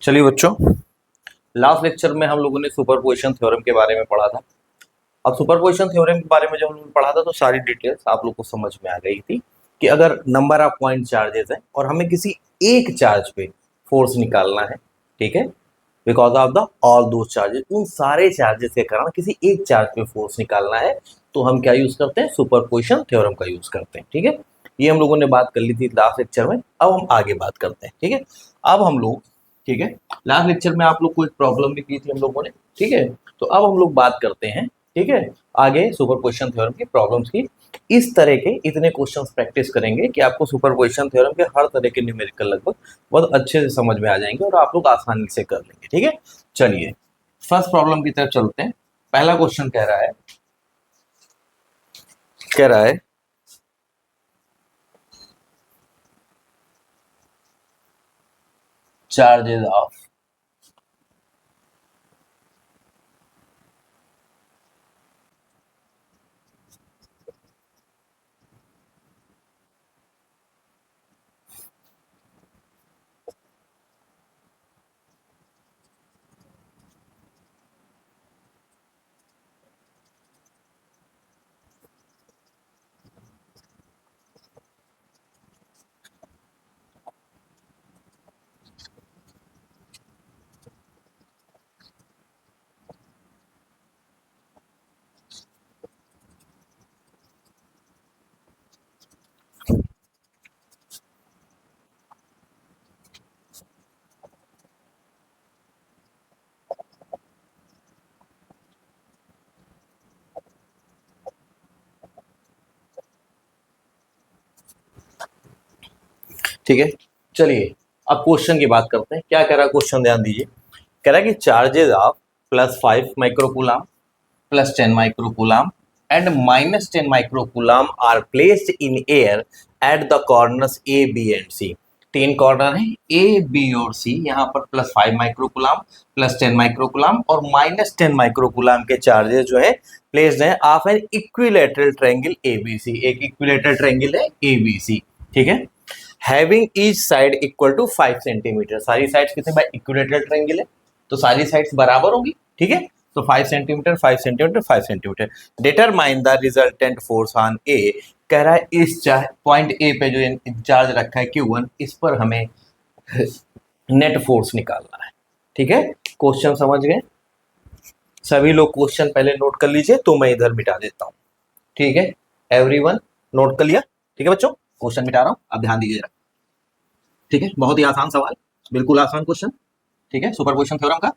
चलिए बच्चों, last lecture में हम लोगों ने सुपरपोजिशन थ्योरम के बारे में पढ़ा था। अब सुपरपोजिशन थ्योरम के बारे में जब हम लोगों ने पढ़ा था तो सारी डिटेल्स आप लोग को समझ में आ गई थी कि अगर नंबर ऑफ पॉइंट चार्जेस है और हमें किसी एक चार्ज पे फोर्स निकालना है, ठीक है, बिकॉज ऑफ द ऑल दो चार्जेस, उन सारे चार्जेस के कारण किसी एक चार्ज पे फोर्स निकालना है तो हम क्या यूज करते हैं? सुपरपोजिशन थ्योरम का यूज करते हैं। ठीक है, ये हम लोगों ने बात कर ली थी लास्ट लेक्चर में। अब हम आगे बात करते हैं। ठीक है, अब हम लोग, ठीक है, लास्ट लेक्चर में आप लोग को एक प्रॉब्लम भी की थी हम लोगों ने। ठीक है, तो अब हम लोग बात करते हैं, ठीक है, आगे सुपरपोजिशन थ्योरम की प्रॉब्लम्स की। इस तरह के इतने क्वेश्चंस प्रैक्टिस करेंगे कि आपको सुपरपोजिशन थ्योरम के हर तरह के न्यूमेरिकल लगभग बहुत अच्छे से समझ में आ जाएंगे और आप लोग आसानी से कर लेंगे। ठीक है, चलिए फर्स्ट प्रॉब्लम की तरफ चलते हैं। पहला क्वेश्चन कह रहा है चार्जेस ऑफ ठीक है, चलिए अब क्वेश्चन की बात करते हैं। क्या कह रहा है क्वेश्चन, ध्यान दीजिए। कह रहा है कि charges of +5 microcoulomb, +10 microcoulomb and -10 microcoulomb are placed in air at the corners A B and C. 3 corner है ए बी और सी। यहाँ पर +5 माइक्रोकूलम, +10 माइक्रोकूलम और -10 माइक्रोकूलम के चार्जेस जो है प्लेस्ड है of an equilateral triangle ABC. एक इक्विलेटरल ट्रायंगल है एबीसी। ठीक है, having each side equal to 5 centimetre. सारी साइड्स कितने भाई? इक्विलेटरल ट्रायंगल है तो सारी साइड्स बराबर होंगी। ठीक है, तो 5 centimetre 5 centimetre 5 centimetre. Determine the resultant force on A. कह रहा है इस पॉइंट ए पे जो चार्ज रखा है Q1, इस पर हमें नेट फोर्स निकालना है। ठीक है, क्वेश्चन समझ गए सभी लोग? क्वेश्चन पहले नोट कर लीजिए तो मैं इधर मिटा देता हूं। ठीक है, एवरीवन नोट कर लिया? ठीक है बच्चों, क्वेश्चन मिटा रहा हूं, अब ध्यान दीजिए। ठीक है, बहुत ही आसान सवाल, बिल्कुल आसान क्वेश्चन। ठीक है, सुपरपोजिशन थ्योरम का।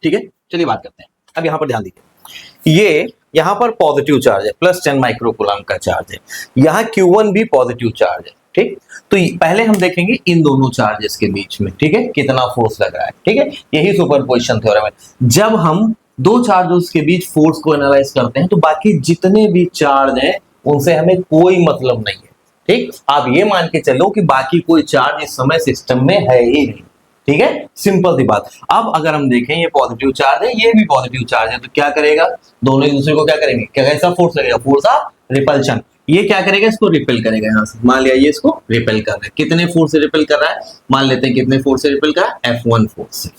ठीक है, चलिए बात करते हैं। अब यहां पर ध्यान दीजिए, ये यहां पर पॉजिटिव चार्ज है, +10 माइक्रोकूलम का चार्ज है। यहां Q1 भी पॉजिटिव चार्ज है। ठीक, तो पहले हम देखेंगे इन दोनों चार्जेस के बीच में, ठीक है, कितना फोर्स लग रहा है। ठीक है, यही सुपरपोजिशन थ्योरम है। जब हम दो चार्जेस के बीच फोर्स को एनालाइज करते हैं तो बाकी जितने भी चार्ज हैं उनसे हमें कोई मतलब नहीं है। ठीक, आप ये मान के चलो कि बाकी कोई चार्ज इस समय सिस्टम में है ही नहीं। ठीक है, सिंपल सी बात। अब अगर हम देखें ये पॉजिटिव चार्ज है, ये भी पॉजिटिव चार्ज है, तो क्या करेगा? दोनों एक दूसरे को क्या करेंगे? कैसा फोर्स लगेगा? Force of repulsion. ये क्या करेगा? इसको रिपेल करेगा। यहां से मान लिया ये इसको रिपेल कर रहा है। कितने फोर्स से रिपेल कर रहा है? मान लेते हैं कितने फोर्स से रिपेल कर रहा है? F1 फोर्स से।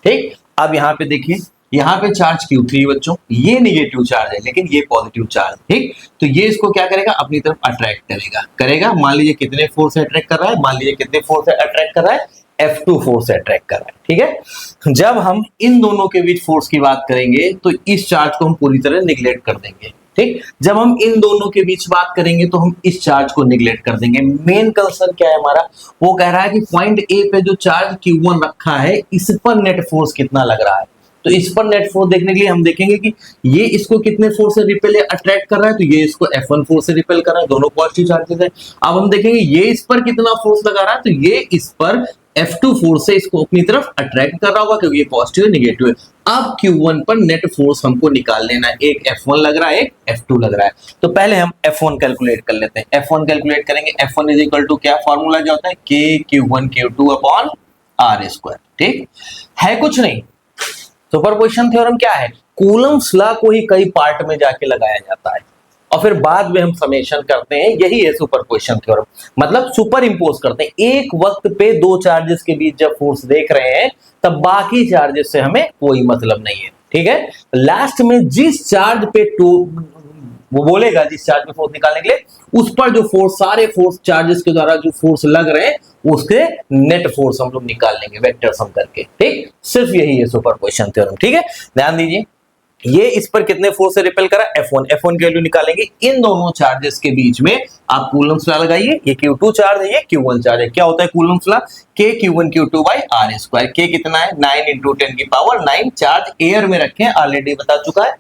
ठीक, अब यहाँ पे देखिए, यहाँ पे चार्ज Q3 बच्चों, ये नेगेटिव चार्ज है लेकिन ये पॉजिटिव चार्ज। ठीक, तो ये इसको क्या करेगा? अपनी तरफ अट्रैक्ट करेगा। मान लीजिए कितने फोर्स से अट्रैक्ट कर रहा है? मान लीजिए कितने फोर्स से अट्रैक्ट कर रहा है? F2 फोर्स से अट्रैक्ट कर रहा है। ठीक है, जब हम इन दोनों के बीच फोर्स की बात करेंगे तो इस चार्ज को हम पूरी तरह निगलेक्ट कर देंगे। ठीक, जब हम इन दोनों के बीच बात करेंगे तो हम इस चार्ज को निगलेक्ट कर देंगे। मेन कंसर्न क्या है हमारा? वो कह रहा है कि पॉइंट ए पे जो चार्ज Q1 रखा है इस पर नेट फोर्स कितना लग रहा है। तो इस पर नेट फोर्स देखने के लिए हम देखेंगे कि ये इसको कितने फोर्स से रिपेल अट्रैक्ट कर रहा है, तो ये इसको F1 फोर्स से रिपेल कर रहा है, दोनों पॉजिटिव चार्जेस है। अब हम देखेंगे ये इस पर कितना फोर्स लगा रहा है, तो ये इस पर F2 फोर्स से इसको अपनी तरफ अट्रैक्ट कर रहा होगा क्योंकि ये पॉजिटिव है नेगेटिव है। अब Q1 पर नेट फोर्स हमको निकाल लेना है। एक F1 लग रहा है, एक F2 लग रहा है। तो पहले हम F1 कैलकुलेट कर लेते हैं। F1 कैलकुलेट करेंगे, F1 इज इक्वल टू क्या फॉर्मूला जो होता है? K Q1 upon R²। ठीक है, कुछ नहीं। सुपरपोजिशन थ्योरम क्या है? कूलम्स लॉ को ही कई पार्ट में जाके लगाया जाता है और फिर बाद में हम समेशन करते हैं, यही है सुपरपोजिशन थ्योरम। मतलब सुपर इंपोज करते हैं, एक वक्त पे दो चार्जेस के बीच जब फोर्स देख रहे हैं तब बाकी चार्जेस से हमें कोई मतलब नहीं है, ठीक है। लास्ट में जिस चार्ज पे वो बोलेगा, जिस चार्ज पे फोर्स निकालने के लिए, उस पर जो फोर्स, सारे फोर्स चार्जेस के द्वारा जो फोर्स लग रहे हैं उसके नेट फोर्स हम लोग निकाल लेंगे वेक्टर सम करके, ठीक। सिर्फ यही है सुपरपोजिशन थ्योरम, ठीक है। ध्यान दीजिए, ये इस पर कितने फोर्स से रिपेल करा, F1, F1 की वैल्यू निकालेंगे। इन दोनों चार्जेस के बीच में आप कूलम्ब्स लॉ लगाइए, ये Q2 चार्ज है, ये Q1 चार्ज है। क्या होता है Coulomb's law, K Q1 Q2 by R square. K कितना है, 9 इंटू 10 की पावर 9। चार्ज एयर में रखें, ऑलरेडी बता चुका है,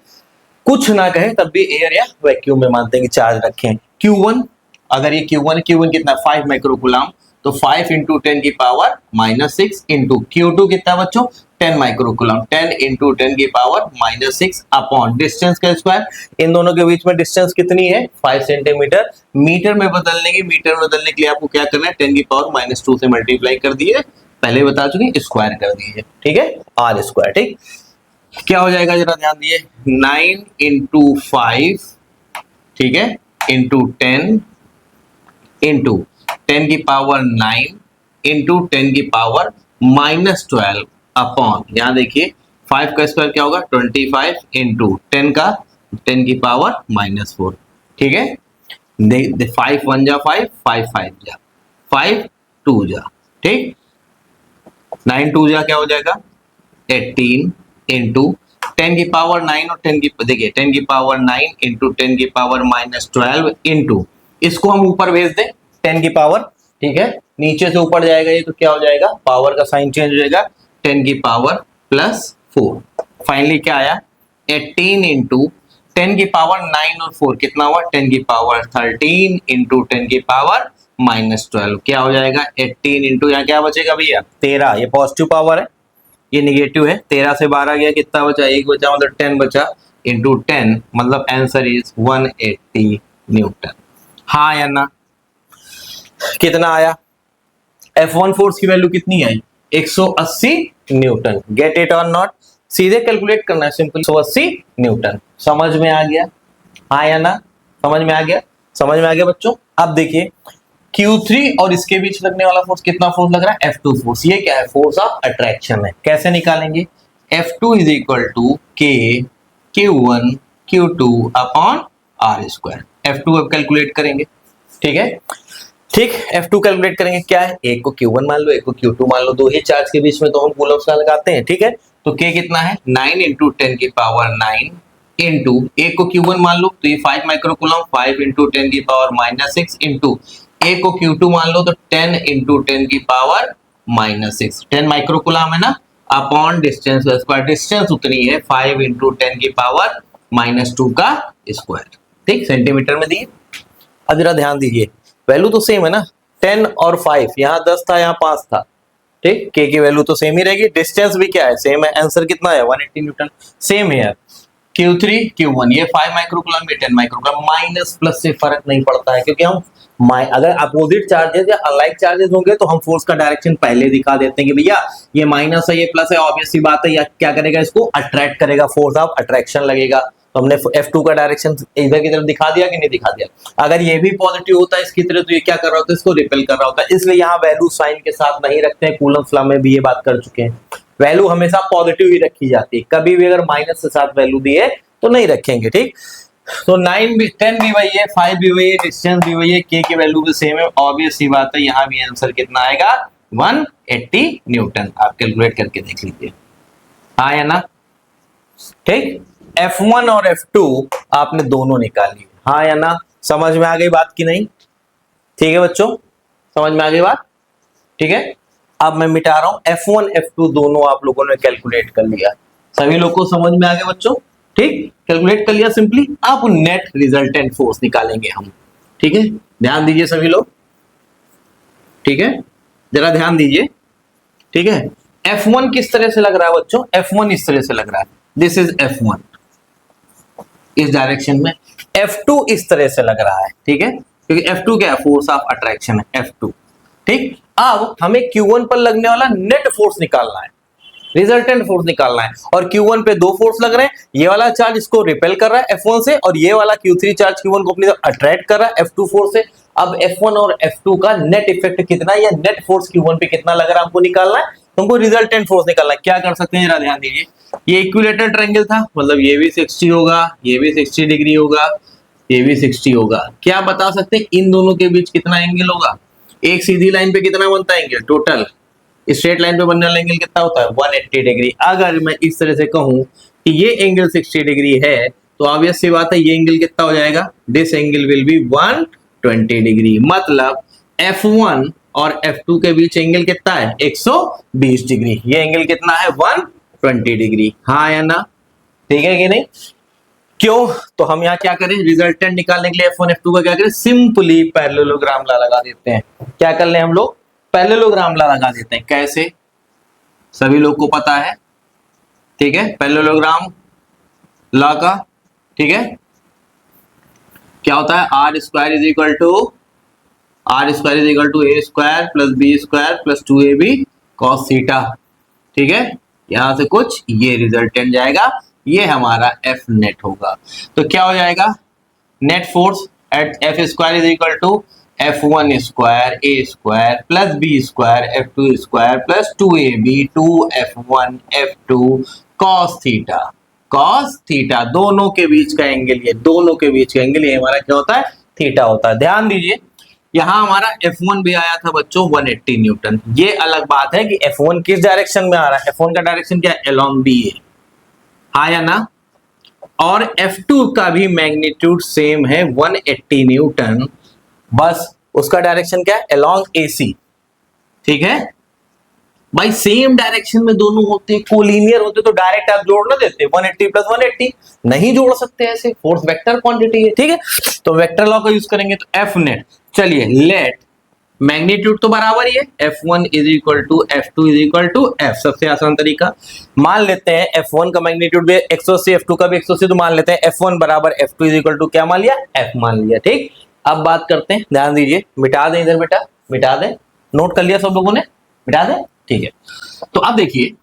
कुछ ना कहे तब भी एयर या वैक्यूम में मानते हैं कि चार्ज रखें। Q1, अगर ये Q1 कितना 5 माइक्रोकूलम, तो 5 इंटू 10 की पावर -6 इंटू Q2 कितना बच्चों 10 माइक्रोकूलम, 10 इंटू 10 की पावर -6 अपॉन डिस्टेंस का स्क्वायर। इन दोनों के बीच में डिस्टेंस कितनी है 5 सेंटीमीटर। मीटर में बदलने के लिए आपको क्या करना है, 10 की पावर -2 से मल्टीप्लाई कर दिए, पहले बता चुके, स्क्वायर कर दीजिए, ठीक है, R स्क्वायर, ठीक। क्या हो जाएगा जरा ध्यान दिए, 9 इंटू 5, ठीक है, इंटू 10 इंटू 10 की पावर 9 इंटू 10 की पावर -12 अपॉन, यहां देखिए 5 का स्क्वायर क्या होगा 25 इंटू 10 का 10 की पावर -4, ठीक है। 5 1 जा 5, 5 5 जा 5 2 जा, ठीक। 9 2 जा क्या हो जाएगा 18 इंटू 10 की पावर 9 और 10 की, देखिए 10 की पावर 9 इंटू 10 की पावर -12 इंटू, इसको हम ऊपर भेज दें 10 की पावर, ठीक है, नीचे से ऊपर जाएगा ये, तो क्या हो जाएगा, पावर का साइन चेंज हो जाएगा, 10 की पावर +4। फाइनली क्या आया 18 इंटू 10 की पावर 9 और 4 कितना हुआ 10 की पावर 13 इंटू 10 की पावर -12, क्या हो जाएगा 18 इंटू, यहाँ क्या बचेगा भैया 13, ये पॉजिटिव पावर है, ये निगेटिव है, 13 से 12 गया, कितना बचा, 1 बचा, मतलब 10 बचा, इंटू 10, मतलब आंसर इज 180 न्यूटन। हाँ या ना, कितना आया, F1 फोर्स की वैल्यू कितनी आई 180 न्यूटन। गेट इट और नॉट, सीधे कैलकुलेट करना है सिंपल, 180 न्यूटन। समझ में आ गया, हाँ या ना, समझ में आ गया, समझ में आ गया बच्चों। अब देखिए Q3 और इसके बीच लगने वाला फोर्स, कितना फोर्स लग रहा है F2 फोर्स, ये क्या है, फोर्स ऑफ अट्रैक्शन है। कैसे निकालेंगे, F2 is equal to K Q1 Q2 upon R square. F2 अब कैलकुलेट करेंगे, ठीक है, ठीक, F2 कैलकुलेट करेंगे, क्या है, एक को Q1 मान लो, एक को Q2 मान लो, दो ही चार्ज के बीच में तो हम कूलम्ब्स लॉ लगाते हैं, ठीक है। तो K कितना है 9 इंटू 10 की पावर 9 इंटू, एक को Q1 मान लो तो ये 5 माइक्रोकूलम, 5 इंटू 10 की पावर -6 इंटू, एक को Q2 मान लो तो 10 इंटू 10 की पावर -6, 10 माइक्रोकूलम है ना, अपॉन डिस्टेंस का स्क्वायर, डिस्टेंस उतनी है 5 इंटू 10 की पावर -2 का स्क्वायर, ठीक, सेंटीमीटर में दिए। अब जरा ध्यान दीजिए, वैल्यू तो सेम है ना, 10 और 5, यहाँ 10 था यहाँ 5 था, ठीक, K की वैल्यू तो सेम ही रहेगी, डिस्टेंस भी क्या है सेम है, आंसर कितना है 180 न्यूटन, सेम है यार। Q3 Q1 ये 5 माइक्रोकूलम, ये 10 माइक्रोकूलम, माइनस प्लस से फर्क नहीं पड़ता है, क्योंकि हम अगर अपोजिट चार्जेस या अलाइक चार्जेस होंगे तो हम फोर्स का डायरेक्शन पहले दिखा देते हैं कि भैया ये माइनस है, ये प्लस है, ऑब्वियस सी बात है, या क्या करेगा, इसको अट्रैक्ट करेगा, फोर्स ऑफ अट्रैक्शन लगेगा। तो हमने F2 का डायरेक्शन इधर की तरफ दिखा दिया कि नहीं दिखा दिया। अगर ये भी पॉजिटिव होता है इसकी तरह, तो ये क्या कर रहा होता है, इसको रिपेल कर रहा होता है, इसलिए यहाँ वैल्यू साइन के साथ नहीं रखते हैं। कूलम्ब्स लॉ में भी ये बात कर चुके हैं, वैल्यू हमेशा पॉजिटिव ही रखी जाती है, कभी भी अगर माइनस के साथ वैल्यू दी है तो नहीं रखेंगे, ठीक। तो 9 भी 10 भी वही है, 5 भी वही है, डिस्टेंस भी वही है, K की वैल्यू भी सेम है, ऑब्वियस सी बात है, यहाँ भी आंसर कितना आएगा 180 न्यूटन। आप कैलकुलेट करके देख लीजिए, हाँ या ना, ठीक। F1 और F2 आपने दोनों निकाल लिए, हाँ या ना, समझ में आ गई बात की नहीं, ठीक है बच्चों, समझ में आ गई बात, ठीक है। अब मैं मिटा रहा हूं, F1 F2 दोनों आप लोगों ने कैलकुलेट कर लिया, सभी लोग को समझ में आ गया बच्चों, ठीक, कैलकुलेट कर लिया सिंपली। अब नेट रिजल्टेंट फोर्स निकालेंगे हम, ठीक है, ध्यान दीजिए सभी लोग, ठीक है, जरा ध्यान दीजिए, ठीक है। F1 किस तरह से लग रहा है बच्चों, F1 इस तरह से लग रहा है, दिस इज F1 इस डायरेक्शन में, F2 इस तरह से लग रहा है, ठीक है, क्योंकि F2 क्या है, फोर्स ऑफ अट्रैक्शन है F2, ठीक। अब हमें Q1 पर लगने वाला नेट फोर्स निकालना है, रिजल्टेंट फोर्स निकालना है। और Q1 पे दो फोर्स लग रहे हैं, ये वाला चार्ज इसको रिपेल कर रहा है F1 से, और ये वाला Q3 चार्ज Q1 को अपनी तरफ अट्रैक्ट कर रहा है F2 फोर्स से। अब F1 और F2 का नेट इफेक्ट कितना है, या नेट फोर्स Q1 पे कितना लग रहा है हमको निकालना है, तुमको रिजल्टेंट फोर्स निकालना है। क्या कर सकते हैं जरा ध्यान दीजिए, ये इक्विलेटरल ट्रायंगल था, मतलब ये भी 60 होगा, ये भी 60 डिग्री होगा, ये भी 60 होगा। क्या बता सकते हैं इन दोनों के बीच कितना एंगल होगा? एक सीधी लाइन पे कितना बनता है एंगल टोटल, स्ट्रेट लाइन पे बनने वाला एंगल कितना होता है 180 डिग्री। अगर मैं इस तरह से कहूं कि ये एंगल 60 डिग्री है, तो ऑब्वियस सी बात है ये एंगल कितना हो जाएगा, this angle will be 120 degree. मतलब F1 और F2 के बीच एंगल कितना है 120 डिग्री। ये एंगल कितना है 120 डिग्री, हाँ या ना, ठीक है कि नहीं? क्यों? तो हम यहाँ क्या करें, रिजल्टेंट निकालने के लिए F1 F2 का क्या करें, सिंपली पैरेललोग्राम लगा देते हैं। क्या कर ले हम लोग, पैरेललोग्राम लगा देते हैं। कैसे, सभी लोग को पता है, ठीक है, पैरेललोग्राम लॉ का, ठीक है, क्या होता है, R square is equal to A square plus B square plus 2ab cos theta, ठीक है। यहां से कुछ ये रिजल्टेंट जाएगा, ये हमारा एफ नेट होगा। तो क्या हो जाएगा, net force at F square is equal to F1 square A square plus B square F2 square plus 2ab 2F1 F2 cos theta, दोनों के बीच का एंगल, ये दोनों के बीच का एंगल ये हमारा क्या होता है, थीटा होता है। ध्यान दीजिए, यहां हमारा F1 भी आया था बच्चों 180 न्यूटन। ये अलग बात है कि F1 किस डायरेक्शन में आ रहा है, F1 का डायरेक्शन क्या है, अलोंग बी है, हाँ या ना। और F2 का भी मैग्नीट्यूड सेम है 180 न्यूटन, बस उसका डायरेक्शन क्या है, अलोंग AC, ठीक है भाई। सेम डायरेक्शन में दोनों होते, कोलिनियर होते तो डायरेक्ट आप जोड़ ना देते, 180 प्लस 180 नहीं जोड़ सकते ऐसे, फोर्स वेक्टर क्वांटिटी है, ठीक है। तो वेक्टर लॉ का यूज करेंगे तो एफ नेट, चलिए लेट मैग्नीट्यूड तो बराबर ही है, F1 is equal to F2 is equal to F। सबसे आसान तरीका मान लेते हैं F1 का मैग्नीट्यूड भी 180, F2 का भी 180, तो मान लेते हैं F1 बराबर F2 इज इक्वल टू क्या मान लिया, F मान लिया, ठीक। अब बात करते हैं, ध्यान दीजिए, मिटा दें इधर बेटा, मिटा दें, नोट कर लिया सब लोगों ने, मिटा दें, ठीक है। तो अब देखिए,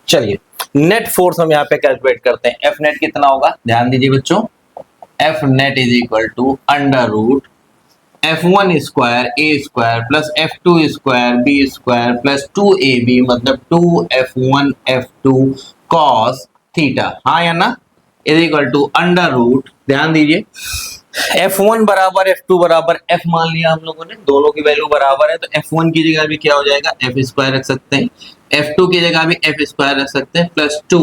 चलिए नेट फोर्स हम यहाँ पे कैलकुलेट करते हैं। एफ नेट कितना होगा, ध्यान दीजिए बच्चों, F net is equal to under root F1 square A square plus F2 square B square plus 2ab, मतलब 2F1 F2 cos थीटा, हाँ या ना, is equal to under root, ध्यान दीजिए, F1 बराबर F2 बराबर F मान लिया हम लोगों ने, दोनों की वैल्यू बराबर है, तो F1 की जगह भी क्या हो जाएगा, F स्क्वायर रख सकते हैं, F2 की जगह भी F स्क्वायर रख सकते हैं, प्लस 2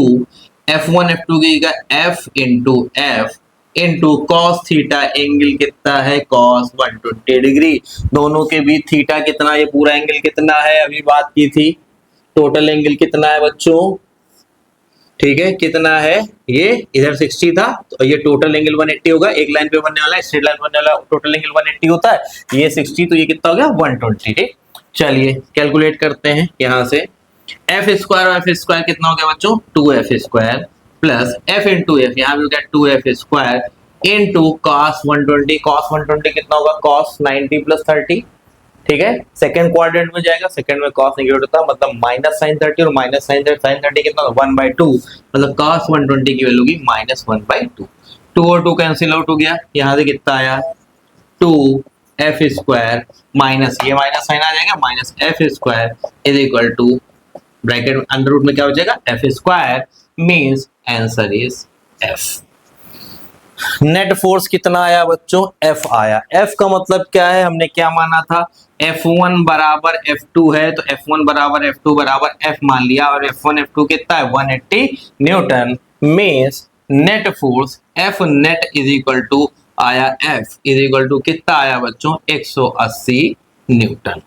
F1 F2 की जगह F into F into cos theta, angle कितना है कॉस 120 डिग्री, दोनों के बीच थीटा कितना, ये पूरा एंगल कितना है, अभी बात की थी, टोटल एंगल कितना है बच्चों, ठीक है, कितना है, ये इधर 60 था, तो ये टोटल एंगल 180 होगा, एक लाइन पे बनने वाला है, स्ट्रेट लाइन बनने वाला टोटल एंगल 180 होता है, ये 60, तो ये कितना हो गया 120, ठीक। चलिए कैलकुलेट करते हैं यहां से, एफ स्क्वायर और एफ स्क्वायर कितना हो गया बच्चों, 2F square plus F into F, यहाँ भी हो गया 2F square into cos 120, cos 120 कितना होगा, cos 90 प्लस 30, ठीक है, सेकंड क्वाड्रेंट में जाएगा, सेकंड में cos नेगेटिव होता है, मतलब माइनस साइन 30, और माइनस साइन 30 कितना होगा 1/2, मतलब cos 120 की वैल्यू होगी माइनस 1/2, 2 और 2 कैंसिल आउट हो गया, यहाँ से कितना आया 2F स्क्वायर माइनस ये माइनस साइन आ जाएगा, minus F square is equal to bracket under root में क्या हो जाएगा F square, means answer is F। Net force कितना आया बच्चों, F आया। F का मतलब क्या है, हमने क्या माना था, F1 बराबर F2 है, तो F1 बराबर F2 बराबर F मान लिया, और F1 F2 कितना है 180 newton, means net force F net is equal to आया F इज इक्वल टू कितना आया बच्चों 180 न्यूटन,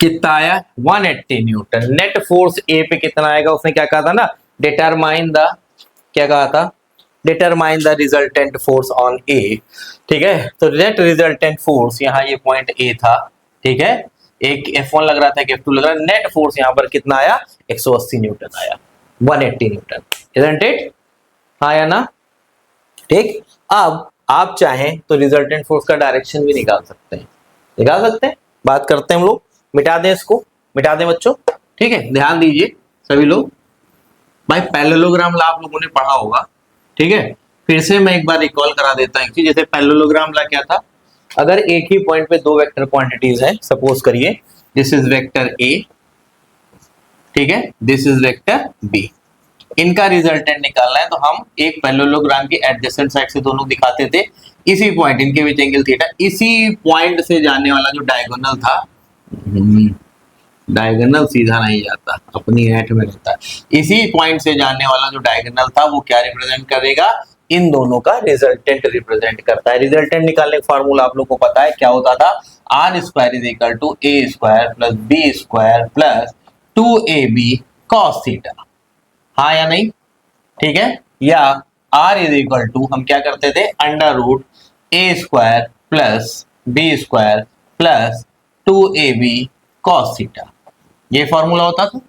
कितना आया 180 न्यूटन। नेट फोर्स ए पे कितना आएगा, उसने क्या कहा था ना, डिटरमाइन द, क्या कहा था, determine the resultant force on A, ठीक है। तो नेट रिजल्टेंट फोर्स यहाँ ये पॉइंट ए था, ठीक है, एक F1 लग रहा था, एक F2 लग रहा है, नेट फोर्स यहाँ पर कितना आया 180 न्यूटन आया, 180 न्यूटन, इजंट इट, हाँ या ना, ठीक। अब आप चाहें तो रिजल्टेंट फोर्स का डायरेक्शन भी निकाल सकते हैं, बात करते हैं हम लोग। मिटा दें इसको, मिटा दें बच्चों, ठीक है। ध्यान दीजिए सभी लोग, भाई पैरेललोग्राम लॉ आप लोगों ने पढ़ा होगा, ठीक है। फिर से मैं एक बार रिकॉल करा देता हूं, जैसे पैरेललोग्राम लॉ क्या था, अगर एक ही पॉइंट पे दो वेक्टर क्वांटिटीज है, सपोज करिए दिस इज वेक्टर ए, ठीक है, दिस इज वेक्टर बी, इनका रिजल्टेंट निकालना है तो हम एक पैरेललोग्राम की एडजेसेंट साइड से दोनों दिखाते थे, इसी पॉइंट इनके बीच एंगल थीटा, इसी पॉइंट से जाने वाला जो डायगोनल था, डायगोनल सीधा नहीं जाता, अपनी ऐट में रहता है, इसी पॉइंट से जाने वाला जो डायगोनल था वो क्या रिप्रेजेंट करेगा, इन दोनों का रिजल्टेंट रिप्रेजेंट करता है। रिजल्टेंट निकालने का फार्मूला आप लोग को पता है क्या होता था, R square is equal to A square plus B square plus 2ab cos theta, हाँ या नहीं, ठीक है। या r इज इक्वल टू हम क्या करते थे, under root A square plus B square plus 2ab cos theta, ये फॉर्मूला होता था,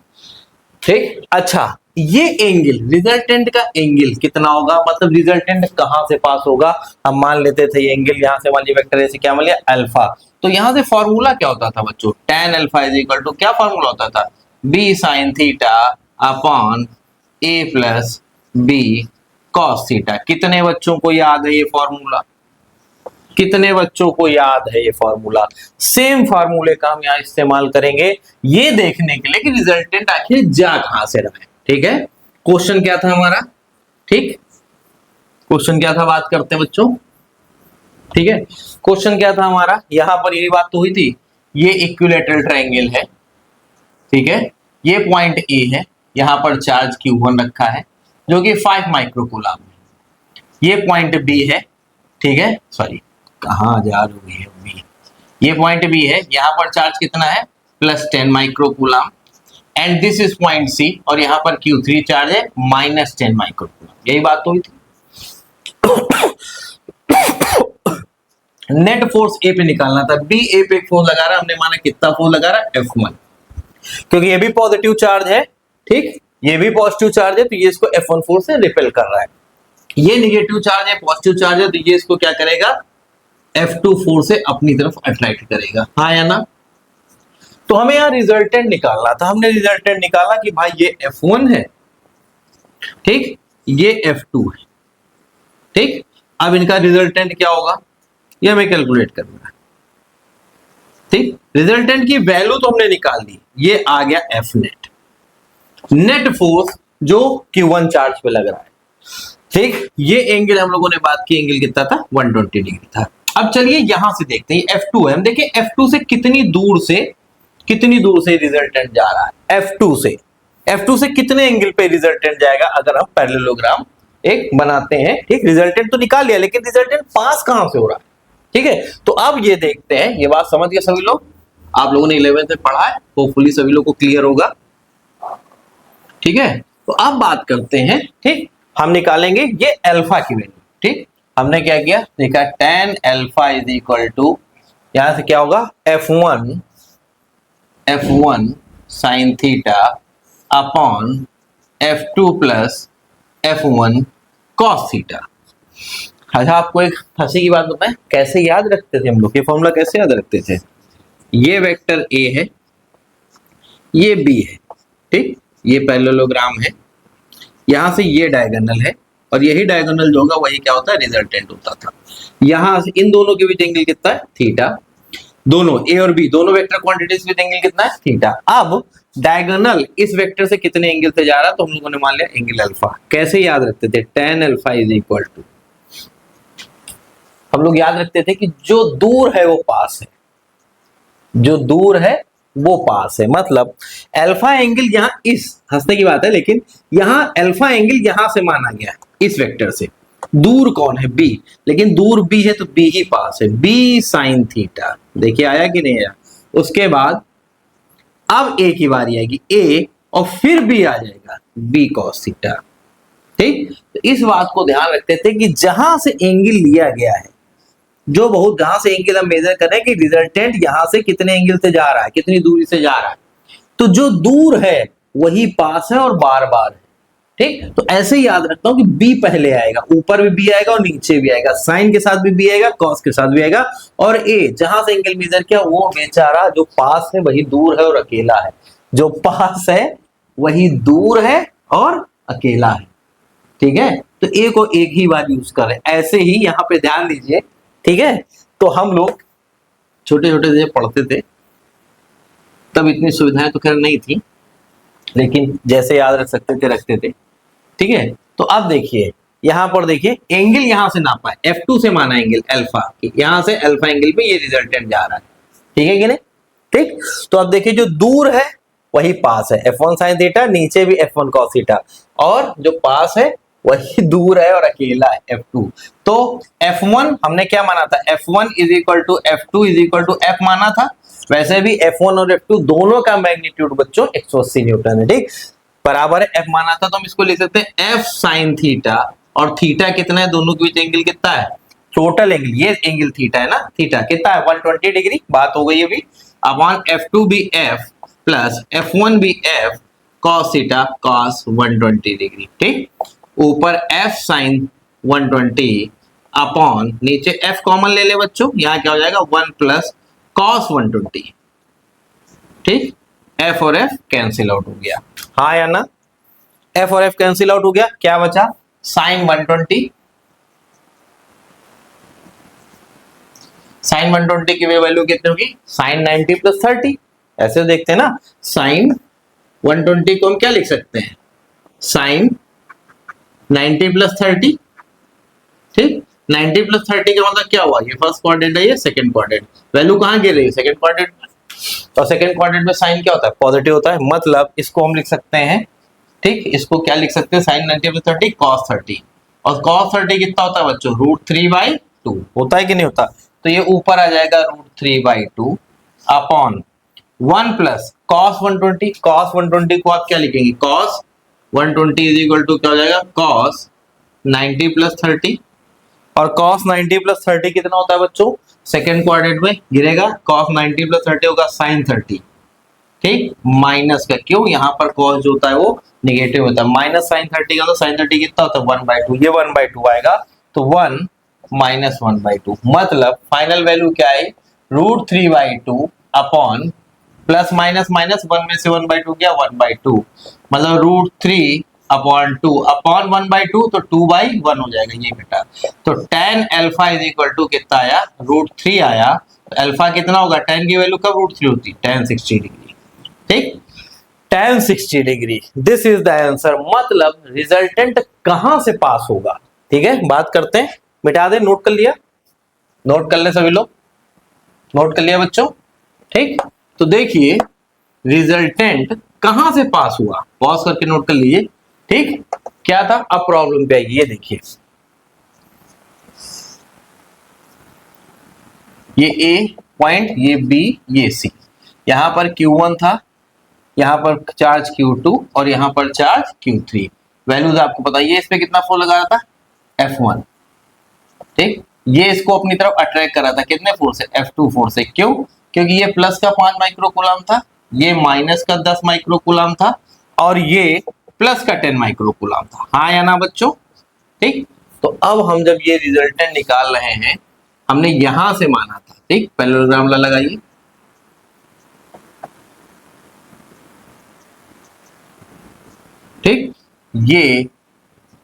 ठीक। अच्छा, ये एंगल रिजल्टेंट का एंगल कितना होगा, मतलब रिजल्टेंट कहां से पास होगा, हम मान लेते थे ये एंगल यहां से मान लिया, वेक्टर ए से क्या मान लिया अल्फा, तो यहां से फॉर्मूला क्या होता था बच्चों, tan alpha is equal to क्या फॉर्मूला होता था, b sin theta upon a plus b cos theta. कितने बच्चों को याद है ये फॉर्मूला, कितने बच्चों को याद है ये फॉर्मूला। सेम फॉर्मूले का हम यहाँ इस्तेमाल करेंगे ये देखने के लिए कि रिजल्टेंट आखिर जा कहां से रहा है, ठीक है। क्वेश्चन क्या था हमारा, ठीक, क्वेश्चन क्या था, बात करते हैं बच्चों, ठीक है। क्वेश्चन क्या था हमारा, यहां पर यही बात तो हुई थी, ये इक्विलैटरल ट्रायंगल है, ठीक है, ये पॉइंट ए है, यहां पर चार्ज Q1 रखा है जो कि 5 माइक्रोकूलम है, ये पॉइंट बी है, ठीक है, सॉरी कहां जा रही है बी, ये पॉइंट बी है, यहां पर चार्ज कितना है +10 microcoulomb, and this is point C, और यहां पर Q3 चार्ज है -10 माइक्रोकूलम, यही बात तो हुई थी। नेट फोर्स ए पे निकालना था, बी ए पे फोर्स लगा रहा, हमने माना कितना फोर्स लगा रहा, F1, क्योंकि ये भी पॉजिटिव चार्ज है, ठीक, ये भी पॉजिटिव चार्ज है, तो ये इसको F1 फोर्स से रिपेल कर रहा है, ये नेगेटिव चार्ज है, पॉजिटिव चार्ज है, तो ये इसको क्या करेगा, F2 फोर्स से अपनी तरफ अट्रैक्ट करेगा, हाँ या ना। तो हमें यहाँ रिजल्टेंट निकालना था, हमने रिजल्टेंट निकाला कि भाई ये F1 है, ठीक, ये F2 है, ठीक। अब इनका रिजल्टेंट क्या होगा, ये हमें कैलकुलेट करना है, ठीक। रिजल्टेंट की वैल्यू तो हमने निकाल दी, ये आ गया F नेट, नेट फोर्स जो Q1 चार्ज पे लग रहा है, ठीक। ये एंगल हम लोगों ने बात की, एंगल कितना था 120 डिग्री था। अब चलिए यहां से देखते हैं, F2 है, हम देखें F2 से कितनी दूर से रिजल्टेंट जा रहा है, F2 से कितने एंगल पे रिजल्टेंट जाएगा अगर हम पैरेललोग्राम एक बनाते हैं, ठीक। रिजल्टेंट तो निकाल लिया, लेकिन रिजल्टेंट पास कहां से हो रहा है, ठीक है। तो अब ये देखते हैं, ये बात समझ गए सभी लोग, आप लोगों ने 11th में पढ़ा है, होपफुली सभी लोग को क्लियर होगा, ठीक है। तो अब बात करते हैं, ठीक, हम निकालेंगे ये अल्फा की वैल्यू, ठीक। हमने क्या किया, देखा tan alpha is equal to, यहां से क्या होगा F1 sin theta upon F2 plus F1 cos theta. अच्छा, आपको एक हंसी की बात बताएं, कैसे याद रखते थे हम लोग, ये फॉर्मूला कैसे याद रखते थे, ये वेक्टर A है, ये B है, ठीक, ये पैरेललोग्राम है, यहां से ये डायगोनल है, और यही डायगोनल जो होगा वही क्या होता है, रिजल्टेंट होता था। यहां से इन दोनों के बीच एंगल कितना है, थीटा, दोनों ए और बी दोनों वेक्टर क्वांटिटीज के बीच एंगल कितना है, थीटा। अब डायगोनल इस वेक्टर से कितने एंगल से जा रहा है, तो हम लोगों ने मान लिया एंगल अल्फा। कैसे याद रखते थे, tan alpha is equal to, हम लोग याद रखते थे कि जो दूर है वो पास है, जो दूर है वो पास है, मतलब अल्फा एंगल यहां, इस हंसने की बात है, लेकिन यहां अल्फा एंगल यहां से माना गया इस वेक्टर से, दूर कौन है, बी, लेकिन दूर बी है तो बी ही पास है, बी साइन थीटा, देखिए आया कि नहीं आया। उसके बाद अब ए की बारी आएगी, ए और फिर बी आ जाएगा, बी कॉस थीटा, ठीक। तो इस बात को ध्यान रखते थे कि जहां से एंगल लिया गया है, जो बहुत जहां से एंगल हम मेजर कर रहे हैं कि रिजल्टेंट यहां से कितने एंगल से जा रहा है, कितनी दूरी से जा रहा है, तो जो दूर है वही पास है और बार बार है, ठीक, तो ऐसे ही याद रखता हूं कि बी पहले आएगा, ऊपर भी बी आएगा और नीचे भी आएगा, साइन के साथ भी बी आएगा, कॉस के साथ भी आएगा, और ए जहां से एंगल मेजर किया वो बेचारा जो पास है वही दूर है और अकेला है, जो पास है वही दूर है और अकेला है। ठीक है, तो ए को एक ही बार यूज कर रहे हैं। ऐसे ही यहां पे ध्यान दीजिए, ठीक है, तो हम लोग छोटे छोटे जब पढ़ते थे तब इतनी सुविधाएं तो खैर नहीं थी, लेकिन जैसे याद रख सकते थे रखते थे। ठीक है, तो अब देखिए यहां पर देखिए एंगल यहां से नापा है, F2 से माना एंगल अल्फा, यहां से अल्फा एंगल पे ये रिजल्टेंट जा रहा है। ठीक है कि नहीं? ठीक, तो अब देखिए जो दूर है वही पास है, F1 sin थीटा, नीचे भी F1 cos थीटा, और जो पास है वही दूर है और अकेला है F2। तो F1 हमने क्या माना था, F1 is equal to F2 is equal to F माना था, वैसे भी F1 और F2 दोनों का मैग्नीट्यूड बच्चों 180 न्यूटन है। ठीक, बराबर है, F माना था तो हम इसको लिख सकते हैं F sin थीटा, और थीटा कितना है, दोनों के बीच एंगल कितना है, टोटल एंगल, ये एंगल थीटा है ना, थीटा कितना है 120 डिग्री, बात हो गई अभी, अपॉन F2 भी F प्लस F1 भी F cos theta cos 120 degree. ठीक, ऊपर F sin 120 अपॉन नीचे F कॉमन ले ले बच्चों, यहां क्या हो जाएगा 1 प्लस cos 120। ठीक, F और F कैंसिल आउट हो गया, हाँ या ना, F और F कैंसिल आउट हो गया, क्या बचा sin 120, sin 120 की वैल्यू कितनी होगी sin 90 प्लस 30, ऐसे देखते हैं ना, sin 120 को हम क्या लिख सकते हैं sin 90 प्लस 30। ठीक, 90 प्लस 30 का मतलब क्या हुआ, ये फर्स्ट क्वाड्रेंट है, ये सेकंड क्वाड्रेंट, वैल्यू कहां गिर रही है सेकंड क्वाड्रेंट में, और सेकंड क्वाड्रेंट में साइन क्या होता है पॉजिटिव होता है, मतलब इसको हम लिख सकते हैं, ठीक, इसको क्या लिख सकते हैं sin 90 प्लस 30 cos 30, और cos 30 कितना होता है बच्चों √3/2 होता है कि नहीं होता, तो ये ऊपर आ जाएगा √3/2 अपॉन 1 प्लस cos 120, cos 120 को आप क्या लिखेंगे cos 120 इज इक्वल टू क्या हो जाएगा cos 90 प्लस 30, और cos 90 प्लस 30 कितना होता है बच्चों, सेकेंड क्वाड्रेंट में गिरेगा, cos 90 प्लस 30 होगा sin 30। ठीक, माइनस का, क्यों, यहाँ पर cos जो होता है वो निगेटिव होता है, माइनस sin 30 का, तो sin 30 कितना होता है 1/2, ये 1/2 आएगा, तो 1 माइनस 1/2, मतलब फाइनल वैल्यू क्या है √3/2 अपॉन प्लस माइनस माइनस 1 में से 1/2 गया 1/2, मतलब √3 अपॉन 2 अपॉन 1/2, तो 2/1 हो जाएगा, ये बेटा, तो tan alpha is equal to कितना आया √3 आया, तो अल्फा कितना होगा, tan की वैल्यू कब √3 होती है tan 60 डिग्री। ठीक, tan 60 degree, this is the answer, मतलब रिजल्टेंट कहां से पास होगा। ठीक है, बात करते हैं, मिटा दे, नोट कर लिया, नोट कर ले सभी लोग, नोट कर लिया बच्चों। ठीक, तो देखिए रिजल्टेंट कहां से पास हुआ, पॉज करके नोट कर लीजिए। ठीक, क्या था, अब प्रॉब्लम पे आइए, ये देखिए ये ए पॉइंट, ये बी, ये सी, यहां पर Q1 था, यहां पर चार्ज Q2 और यहां पर चार्ज Q3, वैल्यूज आपको पता है, ये इस पे कितना फोर्स लगा रहा था F1। ठीक, ये इसको अपनी तरफ अट्रैक्ट कर रहा था, कितने फोर्स से F2 फोर्स से, क्यों, क्योंकि ये प्लस का 5 माइक्रोकूलम था, ये माइनस का 10 माइक्रोकूलम था, और ये प्लस का 10 माइक्रोकूलम था, हाँ या ना बच्चों। ठीक, तो अब हम जब ये रिजल्टेंट निकाल रहे हैं, हमने यहां से माना था, ठीक, पैरेललोग्राम लगाइए, ठीक, ये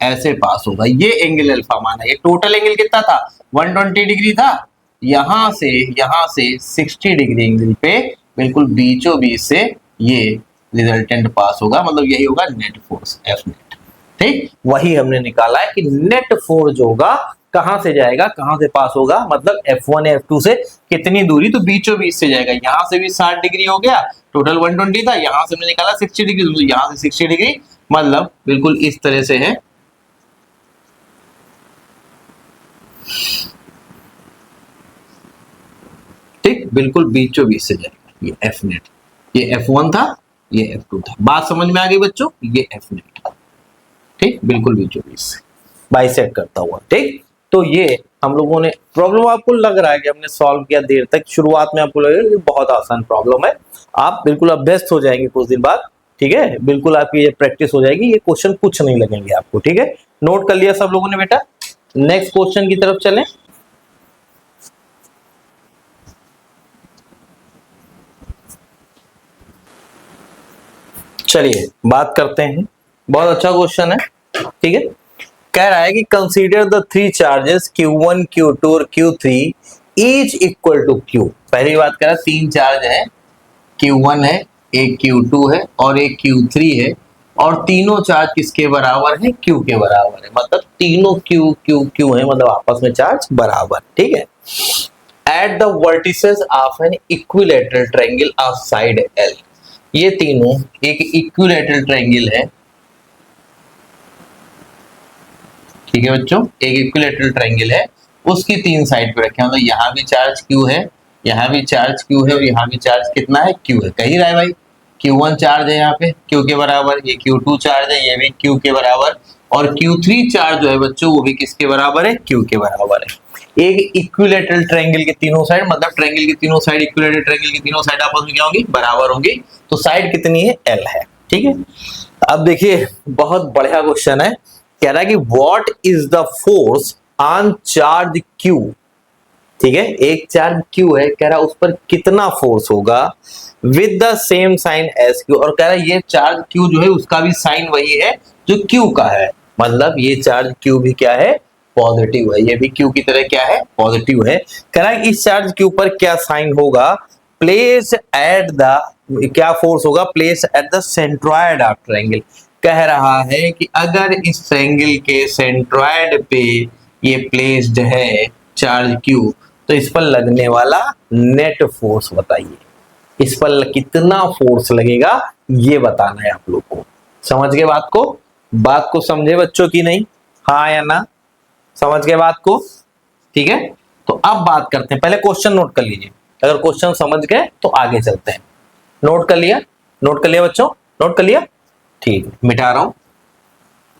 ऐसे पास होगा, ये एंगल अल्फा माना, ये टोटल एंगल कितना था 120 डिग्री था, यहां से 60 डिग्री एंगल पे बिल्कुल बीचों बीच से ये रिजल्टेंट पास होगा, मतलब यही होगा नेट फोर्स F नेट। ठीक, वही हमने निकाला है कि नेट फोर्स जो होगा कहां से जाएगा, कहां से पास होगा, मतलब F1 या F2 से कितनी दूरी, तो बीचों बीच से जाएगा, यहां से भी 60 डिग्री हो गया, टोटल 120 था, यहां से हमने निकाला 60 डिग्री, तो यहां से 60 डिग्री, मतलब बिल्कुल इस तरह से है। ठीक, बिल्कुल बीचों बीच से जाएगा, ये F नेट, ये F1 था, ये F2 था, बात समझ में आ गई बच्चों, ये F नेट, ठीक, बिल्कुल बीचों बीच से बाइसेक्ट करता हुआ। ठीक, तो ये हम लोगों ने प्रॉब्लम, आपको लग रहा है कि हमने सॉल्व किया देर तक, शुरुआत में आपको लगेगा कि बहुत आसान प्रॉब्लम है, आप बिल्कुल अभ्यस्त हो जाएंगे कुछ दिन बाद। ठीक है, बिल्कुल आपकी ये प्रैक्टिस हो जाएगी, ये क्वेश्चन कुछ नहीं लगेंगे आपको, ठीक है। नोट कर लिया सब लोगों ने बेटा। नेक्स्ट क्वेश्चन की तरफ चलें। चलिए बात करते हैं, बहुत अच्छा क्वेश्चन है, ठीक है। कह रहा है कि consider the three charges Q1, Q2 और Q3 each equal to Q। पहली बात कह रहा है तीन चार्ज है, Q1 है, एक Q2 है और एक Q3 है, और तीनों चार्ज किसके बराबर है? Q के बराबर है, मतलब तीनों Q Q Q है, मतलब आपस में चार्ज बराबर, ठीक है। At the vertices of an equilateral triangle of side L। ये तीनों एक इक्विलैटरल ट्रायंगल है, ठीक है बच्चों, एक इक्विलैटरल ट्रायंगल है, उसकी तीन साइड पे रखे, मतलब यहाँ भी चार्ज Q है, यहाँ भी चार्ज Q है और यहाँ भी चार्ज कितना है? Q है। कही रहा है भाई Q1 चार्ज है यहाँ पे Q के बराबर, ये Q2 चार्ज है, ये भी Q के बराबर, और Q3 चार्ज जो है बच्चों वो भी किसके बराबर है? Q के बराबर है। एक इक्विलैटरल ट्रायंगल के तीनों साइड, मतलब ट्रायंगल की तीनों साइड, इक्विलैटरल ट्रायंगल की तीनों साइड आपस में क्या होंगी? बराबर होंगी। तो साइड कितनी है? L है, ठीक है। अब देखिए बहुत बढ़िया क्वेश्चन है, कह रहा है कि what is the force on charge Q, ठीक है, एक चार्ज Q है, कह रहा है उस पर कितना फोर्स होगा with the same sign as Q, और कह रहा है ये चार्ज Q जो है उसका भी साइन वही है जो Q का है, मतलब ये चार्ज Q भी क्या है? पॉजिटिव है, ये भी Q की तरह क्या है? पॉजिटिव है। कह रहा है इस चार्ज Q पर क्या साइन होगा? प्लेस एट द, क्या फोर्स होगा? Place at the centroid of triangle. कह रहा है कि अगर इस ट्रायंगल के सेंट्रॉयड पे ये प्लेस्ड है चार्ज Q, तो इस पर लगने वाला नेट फोर्स बताइए, इस पर कितना फोर्स लगेगा ये बताना है आप लोग को। समझ गए बात को समझे बच्चों की नहीं? हाँ या ना? समझ गए बात को? ठीक है, तो अब बात करते हैं, पहले क्वेश्चन नोट कर लीजिए, अगर क्वेश्चन समझ गए तो आगे चलते हैं। नोट कर लिया? नोट कर लिया बच्चों? नोट कर लिया? ठीक, मिटा रहा हूं,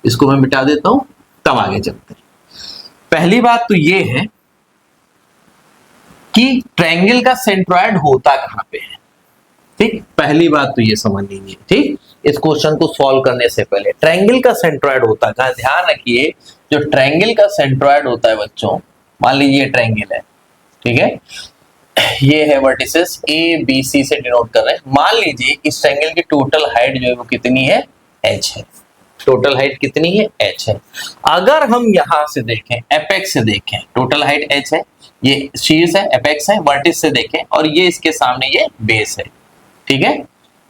इसको मैं मिटा देता हूं, तब आगे चलते हैं। पहली बात तो ये है कि ट्रायंगल का सेंट्रॉयड होता कहां पे है, ठीक, पहली बात तो ये समझ लीजिए, ठीक। इस क्वेश्चन को सॉल्व करने से पहले ट्रायंगल का सेंट्रॉयड होता कहां, ध्यान रखिए, जो ट्रायंगल का सेंट्रॉयड होता है बच्चों, मान लीजिए ट्रायंगल है, ठीक है, ये है वर्टिसेस A B C से डिनोट कर रहे हैं। मान लीजिए इस ट्रायंगल की टोटल हाइट जो है वो कितनी है? H है। टोटल हाइट कितनी है? H है। अगर हम यहां से देखें, एपेक्स से देखें, टोटल हाइट H है, ये शीर्ष है, एपेक्स है, वर्टिस से देखें, और ये इसके सामने ये बेस है, ठीक है।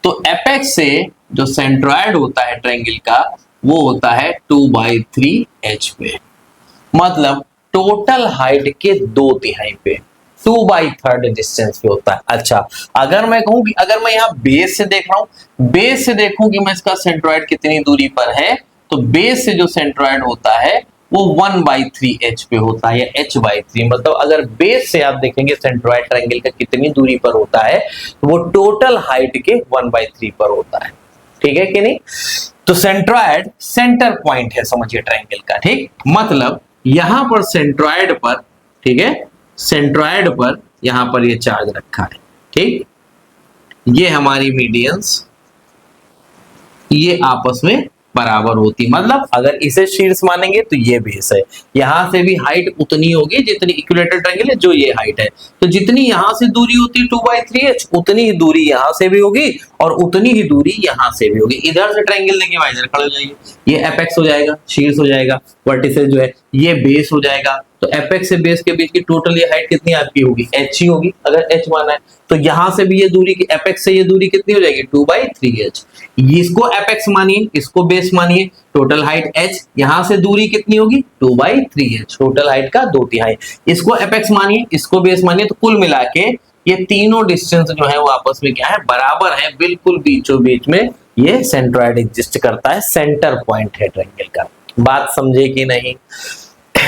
तो एपेक्स से जो सेंट्रॉयड होता है ट्रायंगल का वो होता है 2/3 H पे, मतलब टोटल हाइट के 2/3 पे, 2/3 डिस्टेंस पे होता है। अच्छा, अगर मैं कहूं कि अगर मैं यहाँ बेस से देख रहा हूं, बेस से देखूं कि मैं इसका सेंट्रॉयड कितनी दूरी पर है, तो बेस से जो सेंट्रॉयड होता है वो 1/3 H पे होता है, या H/3, मतलब अगर बेस से आप देखेंगे सेंट्रॉयड ट्रायंगल का कितनी दूरी पर होता है, तो वो टोटल हाइट के 1/3 पर होता है, ठीक है कि नहीं। तो सेंट्रॉयड सेंटर पॉइंट है समझिए ट्रायंगल का, ठीक, मतलब यहां पर सेंट्रॉयड पर, ठीक है, सेंट्रॉयड पर यहां पर ये चार्ज रखा है, ठीक, ये हमारी मीडियंस, ये आपस में बराबर होती, मतलब अगर इसे शीर्ष मानेंगे तो ये बेस है, यहां से भी हाइट उतनी होगी जितनी इक्विलैटरल ट्रायंगल है जो ये हाइट है, तो जितनी यहां से दूरी होती है 2/3H, उतनी ही दूरी यहां से भी होगी और उतनी ही दूरी यहां से भी होगी। इधर से ट्रायंगल लेके वहां इधर खड़े हो जाइए, ये एपेक्स हो जाएगा, शीर्ष हो जाएगा, वर्टिसेस जो है ये बेस हो जाएगा, तो एपेक्स से बेस के बीच की टोटल ये हाइट कितनी आपकी होगी? H ही होगी, अगर H माना है तो यहां से भी ये दूरी, एपेक्स से ये दूरी कितनी हो जाएगी? 2/3H। इसको एपेक्स मानिए, इसको बेस मानिए, टोटल हाइट H, यहां से दूरी कितनी होगी? 2/3H, टोटल हाइट का 2/3। इसको एपेक्स मानिए, इसको बेस मानिए, तो कुल मिला के ये तीनों डिस्टेंस जो है वो आपस में क्या है? बराबर है, बिल्कुल बीचों बीच में ये सेंट्रॉयड एग्जिस्ट करता है, सेंटर पॉइंट है ट्रायंगल का। बात समझे कि नहीं?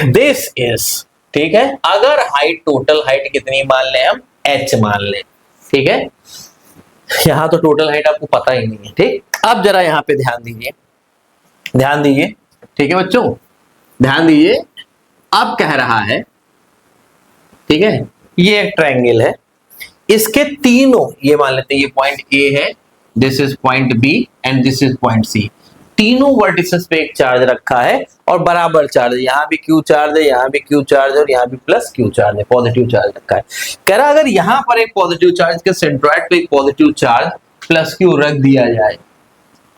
दिस इज, ठीक है, अगर हाइट, टोटल हाइट कितनी मान लें हम? H मान लें, ठीक है, यहां तो टोटल हाइट आपको पता ही नहीं है, ठीक। अब जरा यहां पे ध्यान दीजिए, ध्यान दीजिए, ठीक है बच्चों, ध्यान दीजिए। अब कह रहा है, ठीक है, ये एक ट्रायंगल है, इसके तीनों, ये मान लेते हैं ये पॉइंट A है, this is point B and this is point C. तीनों वर्टिसेस पे एक चार्ज रखा है और बराबर चार्ज है, यहाँ भी क्यू चार्ज है, यहाँ भी क्यू चार्ज है और यहाँ भी प्लस क्यू चार्ज है, पॉजिटिव चार्ज रखा है। कह रहा अगर यहाँ पर एक पॉजिटिव चार्ज के सेंट्रॉइड पे एक पॉजिटिव चार्ज प्लस क्यू रख दिया जाए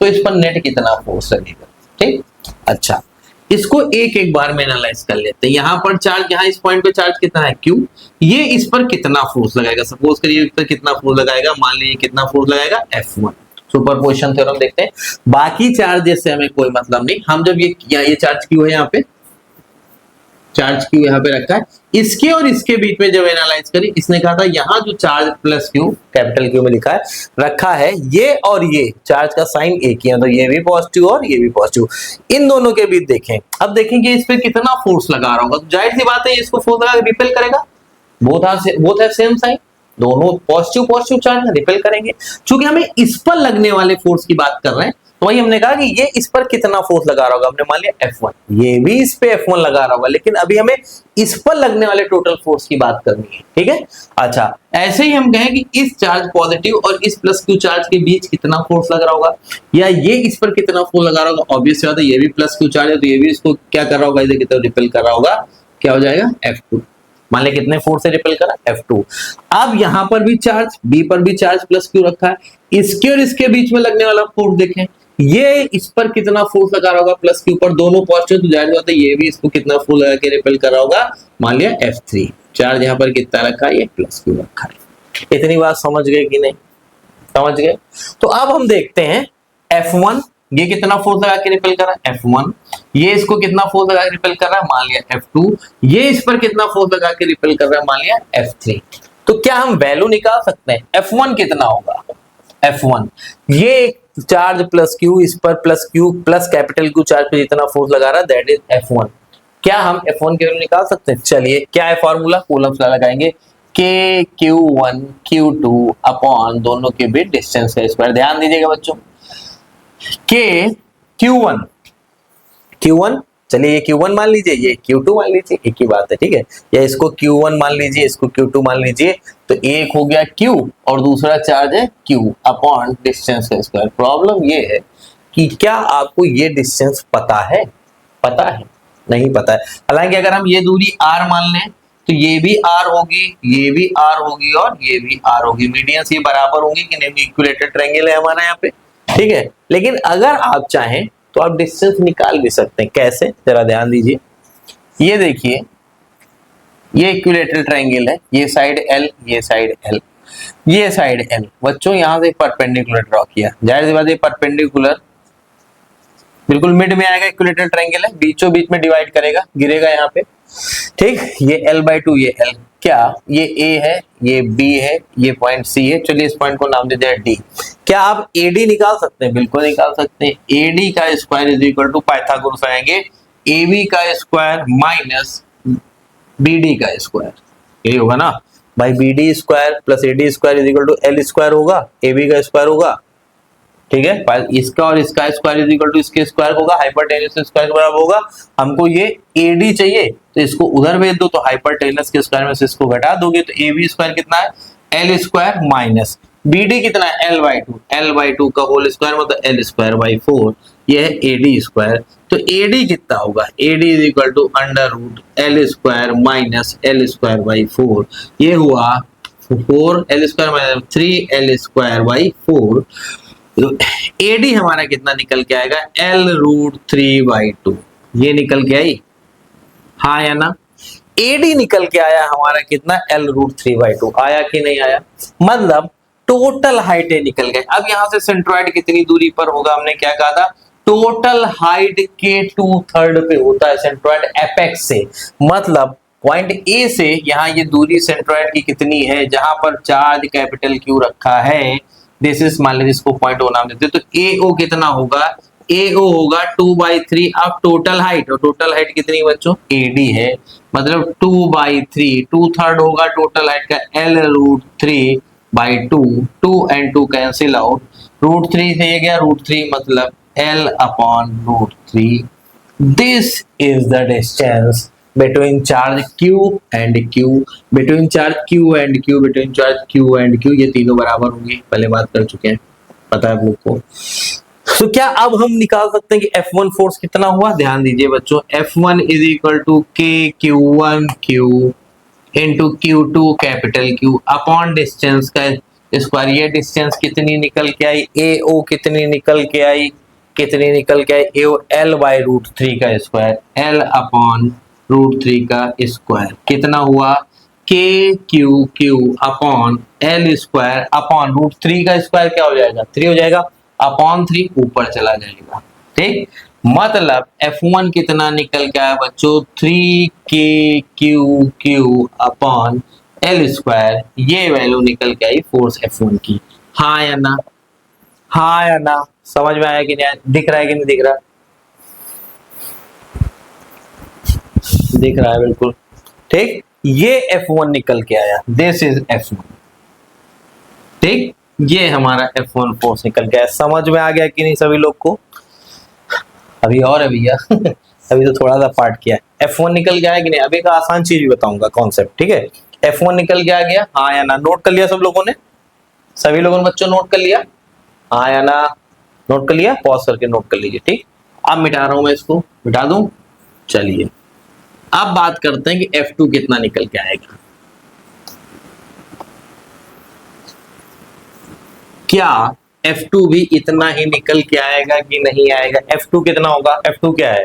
तो इस पर नेट कितना फोर्स लगेगा। ठीक, अच्छा इसको एक एक बार में एनालाइज कर लेते हैं। यहाँ पर चार्ज, यहाँ इस पॉइंट पे चार्ज कितना है क्यू, ये इस पर कितना फोर्स लगाएगा, सपोज करिए इस पर कितना फोर्स लगाएगा, मान लीजिए कितना फोर्स लगाएगा F1। सुपरपोजिशन थ्योरम देखते हैं, बाकी चार्जेस से हमें कोई मतलब नहीं, हम जब ये चार्ज क्यू है, यहाँ पे चार्ज क्यू यहाँ पे रखा है, इसके और इसके बीच में जब एनालाइज करें, इसने कहा था यहाँ जो charge plus Q capital Q में लिखा है रखा है, ये और ये चार्ज का साइन एक ही है, तो ये भी पॉजिटिव और ये भी पॉजिटिव, इन दोनों के बीच देखें। अब देखेंगे इस पे कितना फोर्स लगा रहा होगा, तो जाहिर सी बात है इसको फोर्स लगा के रिपेल करेगा, बोथ है सेम साइन, दोनों पॉजिटिव पॉजिटिव चार्ज रिपेल करेंगे। चूंकि हमें इस पर लगने वाले फोर्स की बात कर रहे हैं, तो वही हमने कहा कि ये इस पर कितना फोर्स लगा रहा होगा, हमने मान लिया F1, ये भी इस पे F1 लगा रहा होगा, लेकिन अभी हमें इस पर लगने वाले टोटल फोर्स की बात करनी है। ठीक है, अच्छा ऐसे ही हम कहें कि इस चार्ज पॉजिटिव और इस प्लस क्यू चार्ज के बीच कितना फोर्स लग रहा होगा, या ये इस पर कितना फोर्स लगा रहा होगा। ऑब्वियस बात है, ये भी प्लस क्यू चार्ज है तो ये भी इसको क्या कर रहा होगा, इधर की तरफ रिपेल कर रहा होगा, क्या हो जाएगा F2। मान लिया कितने फोर्स से रिपेल करा F2। अब यहां पर भी चार्ज, बी पर भी चार्ज प्लस क्यू रखा है, इसके और इसके बीच में लगने वाला फोर्स देखें, ये इस पर कितना फोर्स लगा रहा होगा प्लस क्यू पर, दोनों पॉजिटिव, तो जाहिर बात है ये भी इसको कितना फोर्स लगा के रिपेल कर रहा होगा, मान लिया F3। चार्ज यहाँ पर कितना रखा है, ये प्लस क्यू रखा है। इतनी बात समझ गए कि नहीं, समझ गए। तो अब हम देखते हैं F1 ये कितना फोर्स लगा के रिपेल कर रहा है F1, ये इसको कितना फोर्स लगा के रिपेल कर रहा है, मान लिया F2, ये इस पर कितना फोर्स लगा के रिपेल कर रहा है, मान लिया F3। तो क्या हम वैल्यू निकाल सकते हैं, F1 कितना होगा, F1 ये चार्ज प्लस क्यू, इस पर plus Q plus capital Q charge पे जितना फोर्स लगा रहा है दैट इज F1। क्या हम F1 की वैल्यू निकाल सकते हैं, चलिए क्या है फॉर्मूला, कूलम्स लगाएंगे, K Q1 Q2 अपॉन दोनों के बीच डिस्टेंस का स्क्वायर। ध्यान दीजिएगा बच्चों, K Q1 चलिए ये Q1 मान लीजिए, ये Q2 मान लीजिए, एक ही बात है। ठीक है, या इसको Q1 मान लीजिए, इसको Q2 मान लीजिए, तो एक हो गया Q और दूसरा चार्ज है Q अपॉन डिस्टेंस का स्क्वायर। प्रॉब्लम ये है कि क्या आपको ये डिस्टेंस पता है, पता है नहीं पता है। हालांकि अगर हम ये दूरी R मान लें तो ये भी R होगी, ये भी R होगी और ये भी R होगी, मीडियंस ये बराबर होंगी कि नहीं, इक्विलेटरल ट्रायंगल है हमारा यहाँ पे। ठीक है, लेकिन अगर आप चाहें तो आप डिस्टेंस निकाल भी सकते हैं। कैसे, जरा ध्यान दीजिए, ये देखिए ये इक्विलेटरल ट्रायंगल है, ये साइड L, ये साइड L, ये साइड L। बच्चों यहाँ से परपेंडिकुलर ड्रॉ किया, जाहिर सी बात है परपेंडिकुलर बिल्कुल मिड में आएगा, इक्विलेटरल ट्रायंगल है, बीचों बीच में डिवाइड करेगा, गिरेगा यहाँ पे। ठीक, ये L/2, ये L, क्या ये A है, ये B है, ये पॉइंट C है, चलिए इस पॉइंट को नाम दे दिया D। क्या आप AD निकाल सकते हैं, बिल्कुल निकाल सकते हैं। AD का square is equal to Pythagoras आएंगे AB का स्क्वायर माइनस BD का स्क्वायर, यही होगा ना भाई, BD square plus AD square is equal to L square होगा, AB का स्क्वायर होगा। ठीक है, इसका और इसका स्क्वायर इज इक्वल टू इसके स्क्वायर होगा, हाइपोटेन्यूज स्क्वायर बराबर होगा। हमको ये AD चाहिए तो इसको उधर भेज दो, तो हाइपोटेन्यूज के स्क्वायर में से इसको घटा दोगे तो AB स्क्वायर कितना है, L स्क्वायर माइनस BD कितना है, L/2 का होल स्क्वायर मतलब L स्क्वायर बाई 4, ये है AD स्क्वायर। तो AD कितना होगा, AD is equal to under root L square minus L square by 4, ये हुआ 4L square minus 3L square by 4। तो AD हमारा कितना निकल के आएगा, L√3/2, ये निकल के आई, हाँ या ना। AD निकल के आया हमारा कितना, L√3/2 आया कि नहीं आया, मतलब टोटल हाइट निकल गए। अब यहां से सेंट्रॉइड कितनी दूरी पर होगा, हमने क्या कहा था, टोटल हाइट के 2/3 पे होता है सेंट्रॉइड एपेक्स से, मतलब पॉइंट A से यहाँ ये दूरी सेंट्रॉइड की कितनी है, जहां पर चार्ज कैपिटल Q रखा है, दिस इज, मान लीजिए इसको पॉइंट O नाम देते हैं, तो AO कितना होगा, AO होगा 2/3 ऑफ टोटल हाइट, और टोटल हाइट कितनी बच्चों, AD है, मतलब 2/3, 2/3 होगा टोटल हाइट का, L√3/2, 2 and 2 कैंसिल आउट, √3 से ये गया √3, मतलब L/√3। This is the distance between charge Q and Q, between charge Q and Q, between charge Q and Q, ये तीनों बराबर होंगे, पहले बात कर चुके हैं। पता है आप लोग को। तो क्या अब हम निकाल सकते हैं कि F1 फोर्स कितना हुआ? ध्यान दीजिए बच्चों, F1 इज इक्वल टू के Q1 Q into Q2 capital Q upon distance का स्क्वायर। ये डिस्टेंस कितनी निकल के आई? AO कितनी निकल के आई? कितनी निकल के आई? AO L बाई रूट 3 का स्क्वायर, L अपॉन रूट 3 का स्क्वायर कितना हुआ? K Q Q upon L square upon root 3 का स्क्वायर क्या हो जाएगा? 3 हो जाएगा, अपॉन 3 ऊपर चला जाएगा। ठीक, मतलब F1 कितना निकल के आया बच्चों? 3 के Q Q upon L square, ये वैल्यू निकल के आई फोर्स F1 की। हाँ या ना? हाँ या ना? समझ में आया कि नहीं? दिख रहा है कि नहीं दिख रहा? दिख रहा है बिल्कुल। ठीक, ये F1 निकल के आया, दिस इज F1। ठीक, ये हमारा F1 फोर्स निकल के आया। समझ में आ गया कि नहीं सभी लोग को? अभी और है भैया अभी तो थोड़ा सा पार्ट किया है। F1 निकल गया है कि नहीं? अभी का आसान चीज भी बताऊंगा कॉन्सेप्ट, ठीक है? F1 निकल के आ गया, हाँ या ना? नोट कर लिया सब लोगों ने? सभी लोगों ने बच्चों नोट कर लिया? हाँ या ना? नोट कर लिया? पॉज करके नोट कर लीजिए। ठीक, अब मिटा रहा हूं मैं इसको, मिटा दूं। चलिए अब बात करते हैं कि F2 कितना निकल के आएगा। क्या F2 भी इतना ही निकल के आएगा कि नहीं आएगा? F2 कितना होगा? F2 क्या है?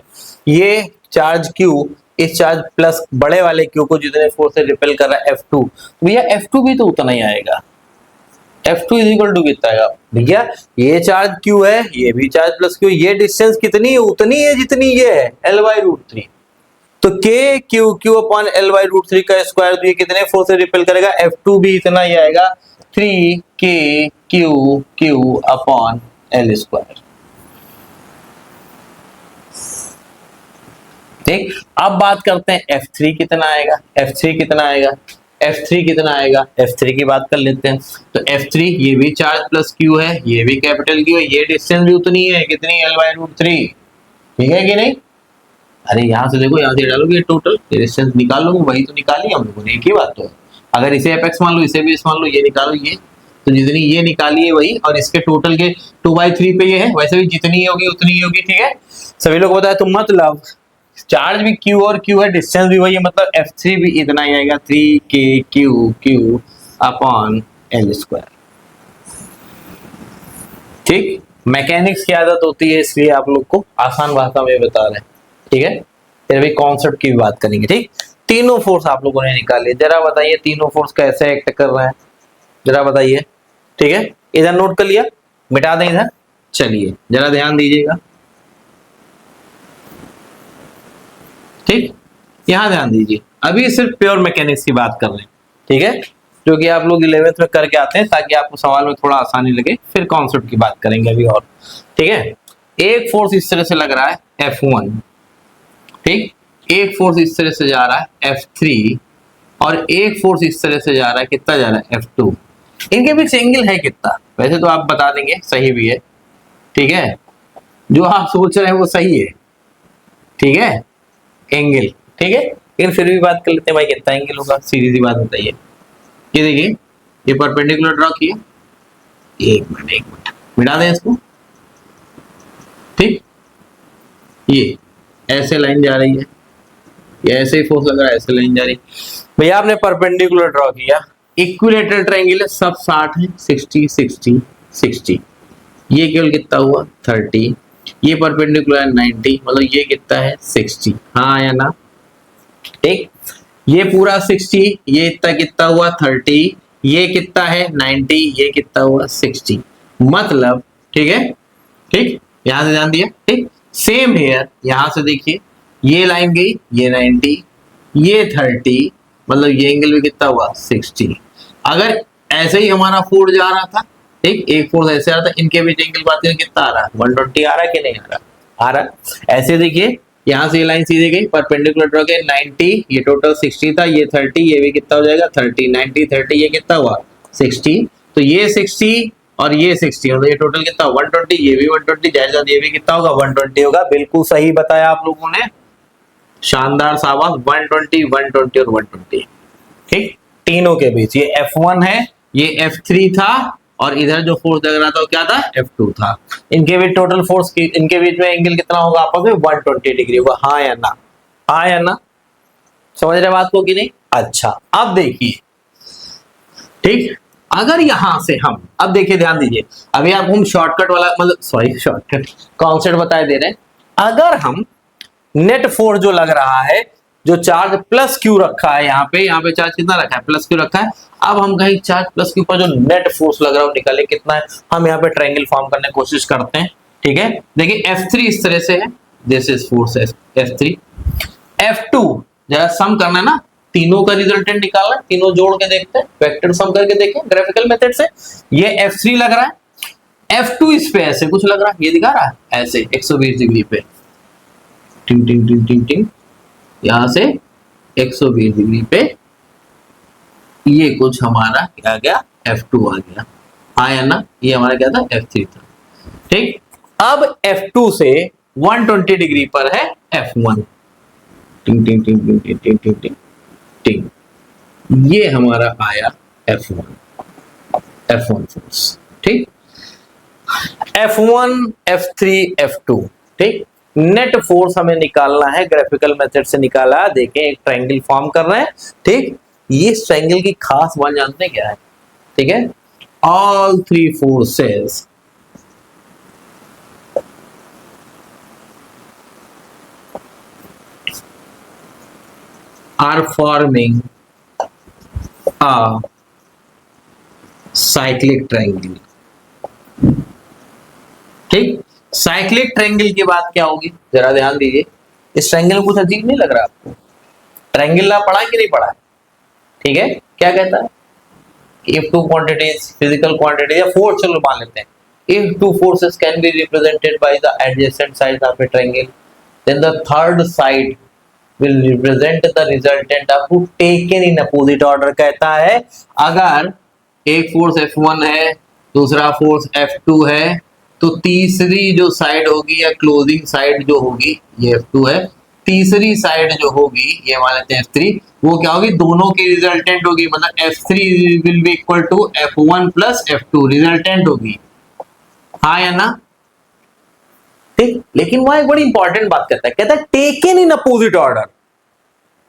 ये चार्ज Q इस चार्ज प्लस बड़े वाले Q को जितने फोर्स से रिपेल कर रहा है F2, तो भैया F2 भी तो उतना ही आएगा। F2 इज इक्वल टू कितना आएगा भैया? ये चार्ज Q है, ये भी चार्ज प्लस Q, ये डिस्टेंस कितनी है? उतनी है जितनी ये है, L बाई रूट 3। तो K Q Q upon L by root 3 का स्क्वायर, तो ये कितने फोर्स से रिपेल करेगा? F2 भी इतना ही आएगा, 3 के Q Q upon L square. ठीक, अब बात करते हैं F3 कितना आएगा? F3 कितना आएगा? F3 कितना आएगा? F3 की बात कर लेते हैं। तो F3 ये भी चार्ज प्लस Q है, ये भी कैपिटल Q है, ये डिस्टेंस भी उतनी है, कितनी? L by root 3। ठीक है कि नहीं? अरे यहाँ से देखो, यहाँ से डालोगे टोटल डिस्टेंस निकाल लोगे, वही तो निकाली हम लोगों ने, एक ही बात तो है। अगर इसे एपेक्स मान लो, इसे भी मान लो, ये निकालो ये, तो जितनी ये निकाली है वही, और इसके टोटल के 2/3 पे ये है, वैसे भी जितनी होगी उतनी ही होगी। ठीक है, सभी लोग बताया। तो मतलब चार्ज भी Q और Q है, डिस्टेंस भी वही है, मतलब F3 भी इतना ही आएगा, 3 के Q Q upon L square. ठीक, मैकेनिक्स की आदत होती है, इसलिए आप लोग को आसान भाषा में बता रहे हैं। ठीक है, फिर भी कॉन्सेप्ट की भी बात करेंगे। ठीक, तीनों फोर्स आप लोगों ने निकाले, जरा बताइए तीनों फोर्स कैसे एक्ट कर रहे हैं, जरा बताइए। ठीक है, इधर नोट कर लिया, मिटा दें इधर। चलिए जरा ध्यान दीजिएगा। ठीक, यहां ध्यान दीजिए, अभी सिर्फ प्योर मैकेनिक्स की बात कर रहे हैं। ठीक है, जो कि आप लोग 11th में करके आते हैं, ताकि आपको सवाल में थोड़ा आसानी लगे। फिर कॉन्सेप्ट की बात करेंगे अभी और। ठीक है, एक फोर्स इस तरह से लग रहा है F1, ठीक, एक फोर्स इस तरह से जा रहा है F3, और एक फोर्स इस तरह से जा रहा है, कितना जा रहा है? F2। इनके बीच एंगल है कितना? वैसे तो आप बता देंगे सही भी है। ठीक है, जो आप सोच रहे हैं वो सही है। ठीक है, एंगल ठीक है, लेकिन फिर भी बात कर लेते हैं भाई, कितना एंगल होगा? सीधी सी बात बताइए। ये देखिए, ये परपेंडिकुलर ड्रॉ किया, एक मिनट मिटा दें इसको। ठीक, ये ऐसे लाइन जा रही है, ये ऐसे ही फोर्स लग रहा है, ऐसे लाइन जा रही है। भैया आपने परपेंडिकुलर ड्रॉ किया, इक्विलेटरल ट्रायंगल है, सब 60 है, 60 60 60। ये केवल कितना हुआ? 30। ये परपेंडिकुलर है 90, मतलब ये कितना है? 60। हाँ या ना? ठीक, ये पूरा 60, ये इतना कितना हुआ? 30, ये कितना है? 90, ये कितना हुआ? 60। मतलब ठीक है, ठीक, यहां से ध्यान दिया। ठीक, सेम हेयर, यहां से देखिए, ये लाइन गई, ये 90, ये 30, मतलब ये एंगल भी कितना हुआ? 60। अगर ऐसे ही हमारा फोर्स जा रहा था, ठीक, एक फोर्स ऐसे आ रहा था, इनके बीच एंगल बात कितना आ रहा है? 120 आ रहा है कि नहीं आ रहा? आ रहा। ऐसे देखिए, यहाँ से ये लाइन सीधी गई, परपेंडिकुलर ड्रॉ के 90, ये टोटल 60 था, ये 30, ये भी कितना हो जाएगा? 30, 90 30, ये कितना हुआ? 60। तो ये 60 और ये 60, मतलब ये टोटल कितना? 120, ये भी 120, जायजा ये भी कितना होगा? 120 होगा। बिल्कुल सही बताया आप लोगों ने, शानदार शाबाश। 120 120 और 120। ठीक, तीनों के बीच ये F1 है, ये F3 था, और इधर जो फोर्स लग रहा था वो क्या था, F2 था। इनके बीच टोटल फोर्स की, इनके बीच में एंगल कितना होगा आपस में, 120 डिग्री होगा। हाँ या ना, हाँ या ना, समझ रहे बात को कि नहीं? अच्छा अब देखिए, ठीक, अगर यहां से हम, अब देखिए ध्यान दीजिए, अभी आपको हम शॉर्टकट वाला मतलब सॉरी शॉर्टकट कॉन्सेप्ट बताए दे रहे हैं। अगर हम नेट फोर्स जो लग रहा है, जो चार्ज प्लस क्यू रखा है यहाँ पे चार्ज कितना रखा है, प्लस क्यू रखा है। अब हम कहीं चार्ज प्लस क्यू पर जो नेट फोर्स लग रहा है वो निकाले कितना है। हम यहाँ पे ट्रायंगल फॉर्म करने की कोशिश करते हैं, ठीक है। देखिए F3 इस तरह से है, this is force F3, F2 जरा सम करना है ना, तीनों का रिजल्टेंट निकालना है, तीनों जोड़ के देखते हैं, वेक्टर सम करके देखें ग्राफिकल मेथड से। ये F3 लग रहा है, F2 इस पे ऐसे कुछ लग रहा है, ये दिखा रहा है ऐसे 120 डिग्री पे, टिंग टिंग टिंग टिंग टिंग, यहां से 120 डिग्री पे ये कुछ हमारा क्या गया, F2 आ गया। हाँ या ना, ये हमारा क्या था, F3 था, ठीक। अब F2 से 120 डिग्री पर है F1, टिंग टिंग टिंग टिंग टिंग टिंग टिंग टिंग टिंग, ये हमारा आया F1 फोर्स, ठीक। F1 F3 F2, ठीक। नेट फोर्स हमें निकालना है, ग्राफिकल मेथड से निकाला। देखें एक ट्रायंगल फॉर्म कर रहे हैं, ठीक। ये ट्रायंगल की खास बात जानते हैं क्या है, ठीक है, all three forces are forming a cyclic triangle, ठीक। साइक्लिक ट्रायंगल की बात क्या होगी, जरा ध्यान दीजिए। इस ट्रायंगल में कुछ अजीब नहीं लग रहा आपको? ट्रायंगल ना पढ़ा कि नहीं पढ़ा है, ठीक है। क्या कहता है, if two quantities physical quantity या force, चलो मान लेते हैं, if two forces can be represented by the adjacent sides of a triangle, then the third side will represent the resultant of taken in opposite order। कहता है अगर एक force F1 है, दूसरा फोर्स F2 है, तो तीसरी जो साइड होगी या क्लोजिंग साइड जो होगी, ये F2 है, तीसरी साइड जो होगी ये मान लेते हैं F3, वो क्या होगी, दोनों की रिजल्टेंट होगी, मतलब F3 will be equal to F1 plus F2 resultant होगी। हाँ या ना, ठीक। लेकिन वहां एक बड़ी इंपॉर्टेंट बात कहता है, कहता है टेकन इन अपोजिट ऑर्डर।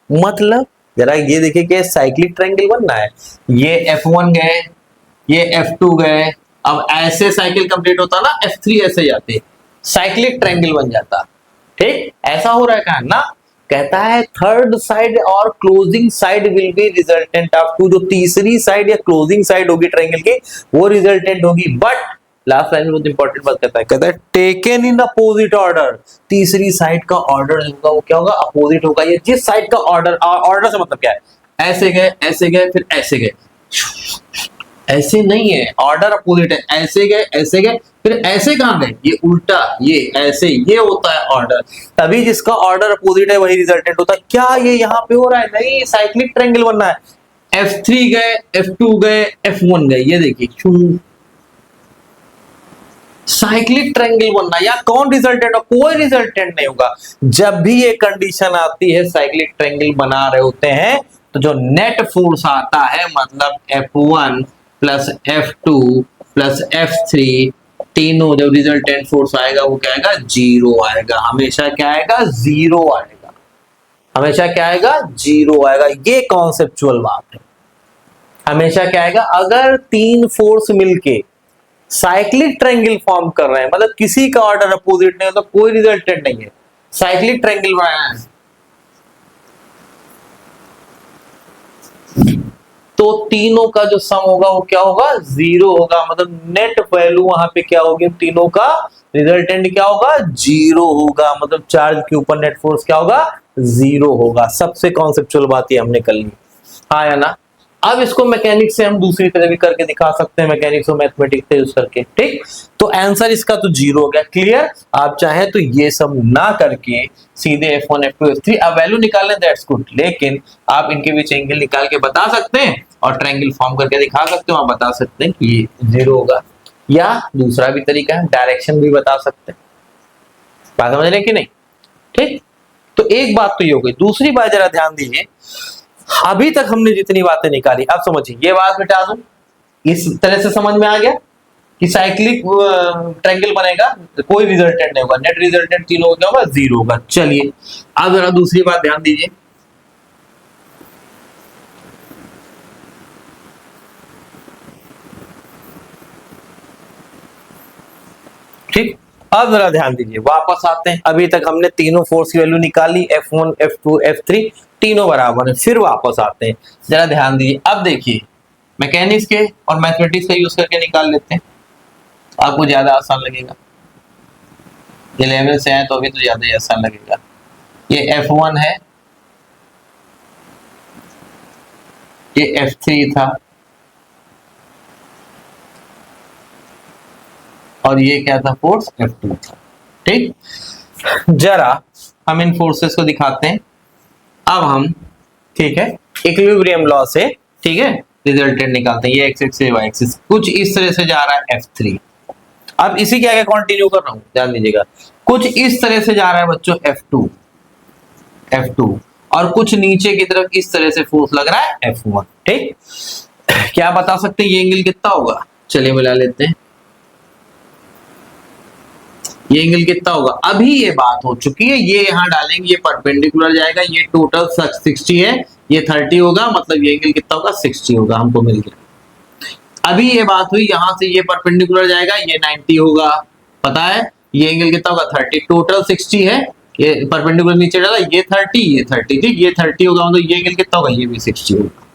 मतलब जरा ये देखिए कि साइक्लिक ट्रायंगल बनना है, ये F1 गए, ये F2 गए, अब ऐसे साइकिल कंप्लीट होता ना, F3 ऐसे जाते, साइक्लिक ट्रायंगल बन जाता, ठीक। ऐसा हो रहा है क्या ना, कहता है थर्ड साइड और closing side will be resultant of two, जो तीसरी साइड या क्लोजिंग साइड होगी ट्रायंगल की वो रिजल्टेंट होगी। बट लास्ट लाइन में बहुत इंपॉर्टेंट बात कहता है टेकन इन अपोजिट ऑर्डर, तीसरी साइड का ऑर्डर होगा वो क्या होगा, अपोजिट होगा। ये जिस साइड का ऑर्डर, ऑर्डर से मतलब क्या है, ऐसे गए फिर ऐसे गए, ऐसे नहीं है, ऑर्डर अपोजिट है, ऐसे गए फिर ऐसे कहां गए, ये उल्टा, ये ऐसे, ये होता है ऑर्डर। तभी जिसका ऑर्डर अपोजिट है वही रिजल्टेंट होता है। क्या ये यहाँ पे हो रहा है? नहीं, साइक्लिक ट्रायंगल बनना है, F3 गए, F2 गए, F1 गए, ये देखिए साइक्लिक ट्रायंगल बनना। या कौन रिजल्टेंट, कोई रिजल्टेंट नहीं होगा। जब भी ये कंडीशन आती है साइक्लिक ट्रायंगल बना रहे होते हैं, तो जो नेट फोर्स आता है, मतलब F1 plus F2 plus F3, तीनों जब रिजल्टेंट फोर्स आएगा वो क्या आएगा, जीरो आएगा। हमेशा क्या आएगा, जीरो आएगा। हमेशा क्या आएगा, जीरो आएगा। ये कॉन्सेप्चुअल बात है। हमेशा क्या आएगा, अगर तीन फोर्स मिलके साइक्लिक ट्रायंगल फॉर्म कर रहे हैं, मतलब किसी का ऑर्डर अपोजिट नहीं है, तो कोई रिजल्टेंट नहीं है। साइक्लिक ट्रायंगल बनाया है तो तीनों का जो सम होगा वो क्या होगा, जीरो होगा। मतलब नेट वैल्यू वहां पे क्या होगी, तीनों का रिजल्टेंट क्या होगा, जीरो होगा। मतलब चार्ज के ऊपर नेट फोर्स क्या होगा, जीरो होगा। सबसे कॉन्सेप्चुअल बात ये हमने कर ली, हाँ या ना। अब इसको मैकेनिक्स से हम दूसरी तरह भी करके दिखा सकते हैं, मैकेनिक्स और मैथमेटिक्स से यूज करके, ठीक। तो आंसर इसका तो जीरो हो गया, क्लियर। आप चाहे तो ये सब ना करके सीधे F1 F2 F3 अब वैल्यू निकाल लें, दैट्स गुड। लेकिन आप इनके बीच एंगल निकाल के बता सकते हैं और ट्रायंगल फॉर्म करके दिखा सकते हो। आप बता सकते हैं कि ये जीरो होगा, या दूसरा भी तरीका है, डायरेक्शन भी बता सकते हैं। बात समझ रहे कि नहीं, ठीक। तो एक बात तो ये हो गई। दूसरी बात जरा ध्यान दीजिए, अभी तक हमने जितनी बातें निकाली, अब समझिए, ये बात मिटा दूं, इस तरह से समझ में आ गया कि साइक्लिक ट्रायंगल बनेगा, कोई रिजल्टेंट नहीं होगा, नेट रिजल्टेंट तीनों का क्या होगा, 0 होगा। चलिए अब जरा दूसरी बात ध्यान दीजिए, ठीक। अब जरा ध्यान दीजिए, वापस आते हैं, अभी तक हमने तीनों फोर्स की वैल्यू निकाली, F1 F2 F3 तीनों बराबर है। फिर वापस आते हैं, जरा ध्यान दीजिए, अब देखिए मैकेनिक्स के और मैथमेटिक्स का यूज करके निकाल लेते हैं, आपको ज्यादा आसान लगेगा। 11 से है तो अभी तो ज्यादा ही आसान लगेगा। ये F1 है, ये F3 था, और ये क्या था, फोर्स F2 था, ठीक। जरा हम इन फोर्सेस को दिखाते हैं। अब हम, ठीक है, इक्विलिब्रियम लॉ से, ठीक है, रिजल्टेंट निकालते हैं। ये एक्स एक्सिस वाई एक्सिस कुछ इस तरह से जा रहा है F3। अब इसी के आगे कंटिन्यू कर रहा हूं, ध्यान दीजिएगा, कुछ इस तरह से जा रहा है बच्चों F2 और कुछ नीचे की तरफ इस तरह से फोर्स लग रहा है F1, ठीक। क्या बता सकते हैं ये एंगल कितना होगा, चलिए मिला लेते हैं, ये एंगल कितना होगा। अभी ये बात हो चुकी है, ये यहां डालेंगे, ये परपेंडिकुलर जाएगा, ये टोटल 60 है, ये 30 होगा, मतलब ये एंगल कितना होगा, 60 होगा, हमको मिल गया। अभी ये बात हुई, यहां से ये परपेंडिकुलर जाएगा, ये 90 होगा, पता है ये एंगल कितना होगा, 30, टोटल 60 है, ये परपेंडिकुलर नीचे डाला, ये 30, ठीक, ये 30 होगा, मतलब ये एंगल कितना होगा, ये भी 60 होगा,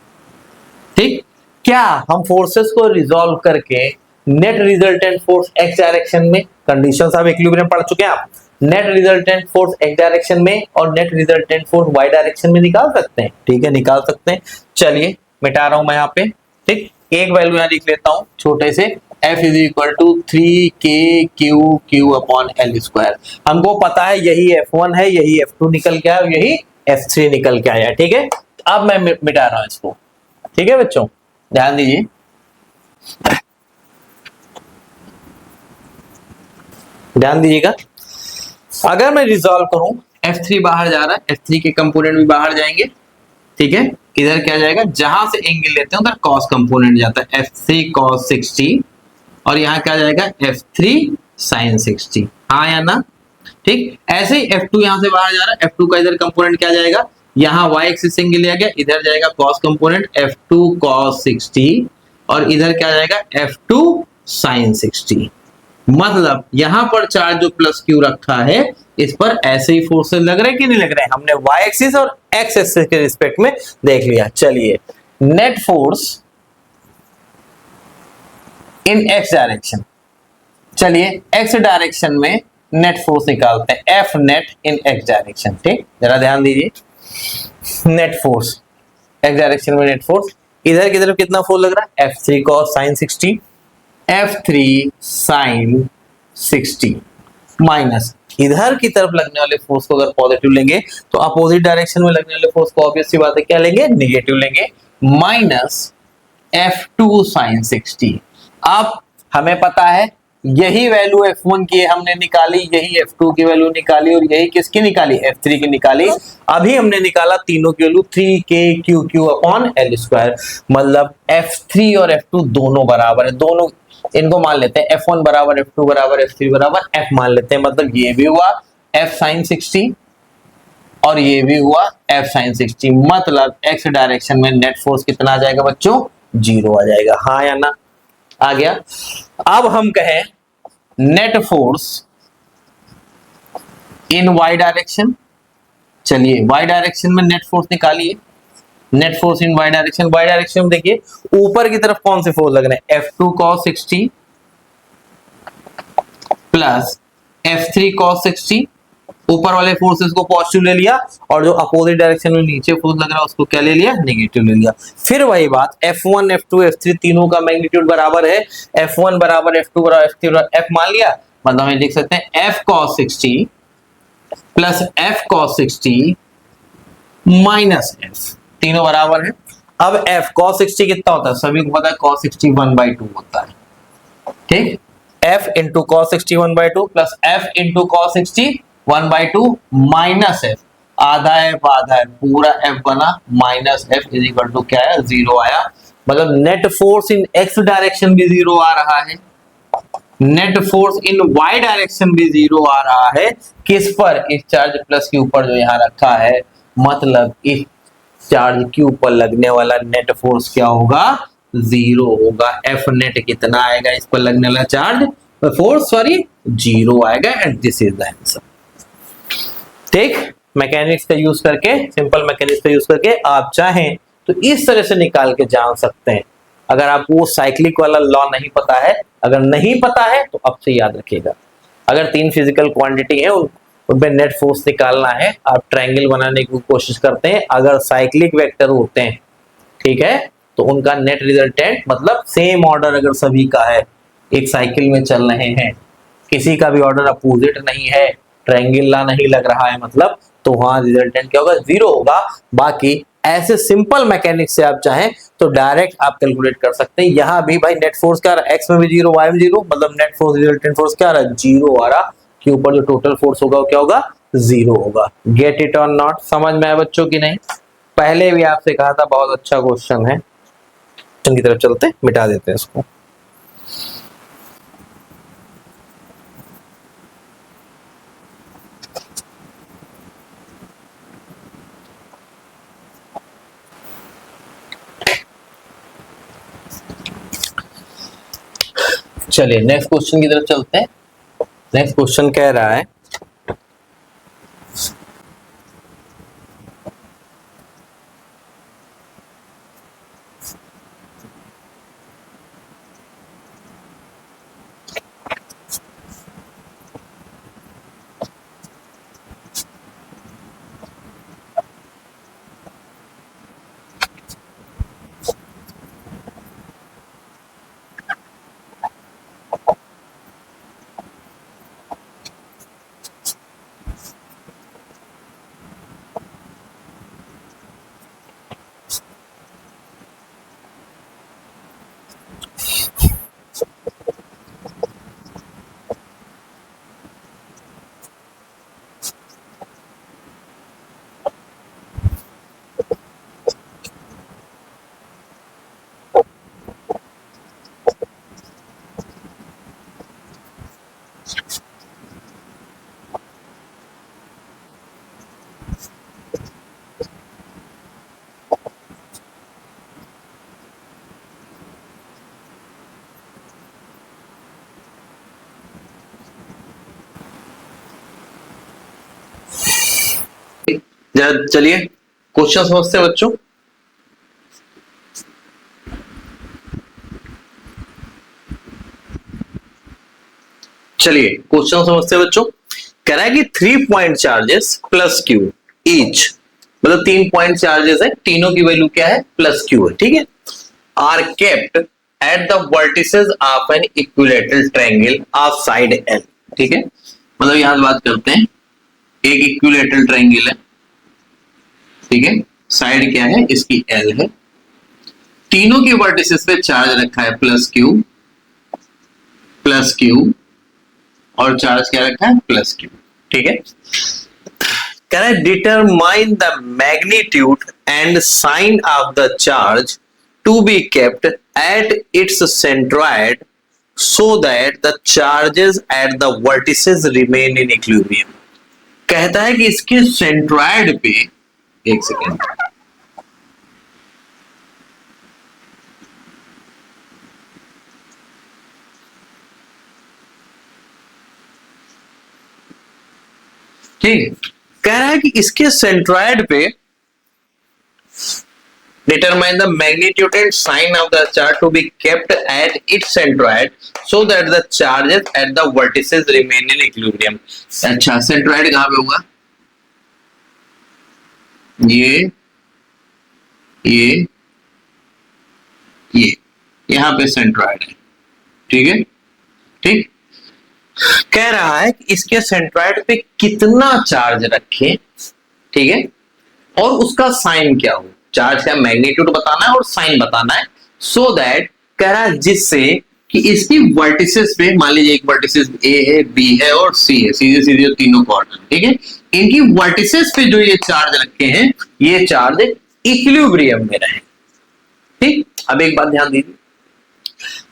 ठीक। क्या हम फोर्सेस को रिजॉल्व करके net resultant force X direction में, कंडीशंस आप इक्विलिब्रियम पढ़ चुके हैं आप, net resultant force X direction में और net resultant force Y direction में निकाल सकते हैं, ठीक है, निकाल सकते हैं। चलिए मिटा रहा हूं मैं यहाँ पे, ठीक, एक वैल्यू यहाँ लिख लेता हूं छोटे से, F is equal to 3KQ/L²। हमको पता है यही F1 है, यही F2 निकल के आया, यही F3 निकल के आया, ठीक है। अब मैं मिटा रहा हूं इसको, ठीक है बच्चों, ध्यान दीजिए, ध्यान दीजिएगा, अगर मैं रिजॉल्व करूं, F3 बाहर जा रहा है, F3 के कंपोनेंट भी बाहर जाएंगे, ठीक है, इधर क्या जाएगा, जहां से एंगल लेते हैं उधर कॉस कंपोनेंट जाता है, F3 cos 60, और यहाँ क्या जाएगा, F3 sin 60, हाँ या ना, ठीक। ऐसे ही F2 यहां से बाहर जा रहा है, F2 का इधर कंपोनेंट क्या जाएगा, यहाँ y एक्सिस एंगल लिया गया, इधर जाएगा cos कंपोनेंट F2 cos 60, और इधर क्या जाएगा, F2 sin 60। मतलब यहां पर चार्ज जो प्लस क्यू रखा है, इस पर ऐसे ही फोर्सेस लग रहे हैं कि नहीं लग रहे हैं, हमने y एक्सिस और x एक्सिस के रिस्पेक्ट में देख लिया। चलिए नेट फोर्स इन x डायरेक्शन, चलिए x डायरेक्शन में नेट फोर्स निकालते हैं, F नेट इन x डायरेक्शन, ठीक, जरा ध्यान दीजिए, नेट फोर्स x डायरेक्शन में नेट फोर्स, इधर की तरफ कितना फोर्स लग रहा है, F3 cos sin 60, F3 sin 60 minus इधर की तरफ लगने वाले फोर्स को अगर पॉजिटिव लेंगे तो अपोजिट डायरेक्शन में लगने वाले फोर्स को ऑब्वियस सी बात है क्या लेंगे, नेगेटिव लेंगे, माइनस F2 sin 60। अब हमें पता है यही वैल्यू F1 की हमने निकाली, यही F2 की वैल्यू निकाली, और यही किसकी निकाली, F3 की निकाली। अभी हमने निकाला तीनों की वैल्यू 3KQQ/L², मतलब F3 और F2 दोनों बराबर है, दोनों इनको मान लेते हैं, F1 बराबर F2 बराबर F3 बराबर F मान लेते हैं, मतलब ये भी हुआ F sin 60 और ये भी हुआ F sin 60, मतलब x डायरेक्शन में नेट फोर्स कितना आ जाएगा बच्चों, 0 आ जाएगा, हाँ या ना, आ गया। अब हम कहें नेट फोर्स इन y डायरेक्शन, चलिए y डायरेक्शन में नेट फोर्स निकालिए, नेट फोर्स इन y डायरेक्शन, y डायरेक्शन में देखिए ऊपर की तरफ कौन से फोर्स लग रहे हैं, F2 cos 60 plus F3 cos 60, ऊपर वाले फोर्सेस को पॉजिटिव ले लिया, और जो अपोजिट डायरेक्शन में नीचे फोर्स लग रहा है उसको क्या ले लिया, नेगेटिव ले लिया। फिर वही बात, F1 F2 F3 तीनों का मैग्नीट्यूड बराबर है, F1 बराबर F2 बराबर F3 बराबर F मान लिया, मतलब हम लिख सकते हैं F cos 60 plus F cos 60 minus F, तीनों बराबर है। अब F cos 60 कितना होता है, सभी को पता है cos 60 1/2 होता है, ठीक, F into cos 60 1/2 plus F into cos 60 1/2 minus F, आधा F आधा F, पूरा F बना, minus F is equal to क्या है, 0 आया, मतलब net force in X direction भी जीरो आ रहा है, net force in Y direction भी जीरो आ रहा है। किस पर? इस चार्ज प्लस के ऊपर जो यहाँ रखा है, मतलब इस चार्ज के ऊपर लगने वाला नेट फोर्स क्या होगा? जीरो होगा। एफ नेट कितना आएगा इस पर लगने वाला चार्ज फोर्स? सॉरी, जीरो आएगा। And this is the answer. ठीक, मैकेनिक्स का यूज करके, सिंपल मैकेनिक्स का यूज करके आप चाहें तो इस तरह से निकाल के जान सकते हैं। अगर आपको वो साइक्लिक वाला लॉ नहीं पता है, अगर नहीं पता है तो अब से याद रखिएगा। अगर 3 फिजिकल क्वांटिटी है उनपे नेट फोर्स निकालना है, आप ट्रायंगल बनाने की कोशिश करते हैं, अगर साइक्लिक वेक्टर होते हैं, ठीक है, तो उनका नेट रिजल्टेंट मतलब सेम ऑर्डर अगर सभी का है, एक साइकिल में चल रहे हैं, किसी का भी ऑर्डर अपोजिट नहीं है, ट्रायंगल ला नहीं लग रहा है, मतलब तो वहां रिजल्टेंट क्या होगा? जीरो होगा। बाकी ऐसे सिंपल मैकेनिक्स से आप चाहें तो डायरेक्ट आप कैलकुलेट कर सकते हैं। यहाँ भी भाई नेट फोर्स क्या आ रहा है? एक्स में भी जीरो, वाई में जीरो, मतलब नेट फोर्स रिजल्टेंट फोर्स क्या आ रहा है? जीरो आ रहा। के ऊपर जो टोटल फोर्स होगा वो क्या होगा? जीरो होगा। गेट इट और नॉट? समझ में आया बच्चों की नहीं? पहले भी आपसे कहा था, बहुत अच्छा क्वेश्चन है। की तरफ चलते, मिटा देते हैं इसको। चलिए नेक्स्ट क्वेश्चन की तरफ चलते हैं। नेक्स्ट क्वेश्चन कह रहा है, चलिए क्वेश्चन समझते हैं बच्चों। चलिए क्वेश्चन समझते हैं बच्चों। कह रहा है कि 3 point charges plus Q each, मतलब 3 पॉइंट चार्जेस है, तीनों की वैल्यू क्या है? प्लस क्यू है, ठीक है। Are kept at the vertices of an equilateral triangle of side L, ठीक है। मतलब यहां बात करते हैं, एक इक्विलेटरल ट्रायंगल है, ठीक है, साइड क्या है इसकी? एल है। तीनों के वर्टिसेस पे चार्ज रखा है प्लस क्यू और चार्ज क्या रखा है? प्लस क्यू, ठीक है। Can I determine the magnitude and sign of the charge to be kept at its centroid so that the charges at the vertices remain in equilibrium? कहता है कि इसके सेंट्रॉइड पे, एक सेकेंड, ठीक, कह रहा है कि इसके सेंट्रॉइड पे determine the magnitude and sign of the charge to be kept at its centroid so that the charges at the vertices remain in equilibrium. अच्छा, सेंट्रॉइड कहां पे होगा? ये यहां पे सेंट्रॉइड है, ठीक है, ठीक। कह रहा है कि इसके सेंट्रॉइड पे कितना चार्ज रखें, ठीक है, और उसका साइन क्या हो? चार्ज का मैग्नीट्यूड बताना है और साइन बताना है, सो दैट कह रहा है जिससे कि इसकी वर्टिसेस पे, मान लीजिए एक वर्टिसेस ए है, बी है और सी है, सीधे सीधे तीनों कॉर्नर, ठीक है, इनकी वर्टिसेस पे जो ये चार्ज रखे हैं, ये चार्ज इक्विलिब्रियम में रहे, ठीक। अब एक बात ध्यान दीजिए,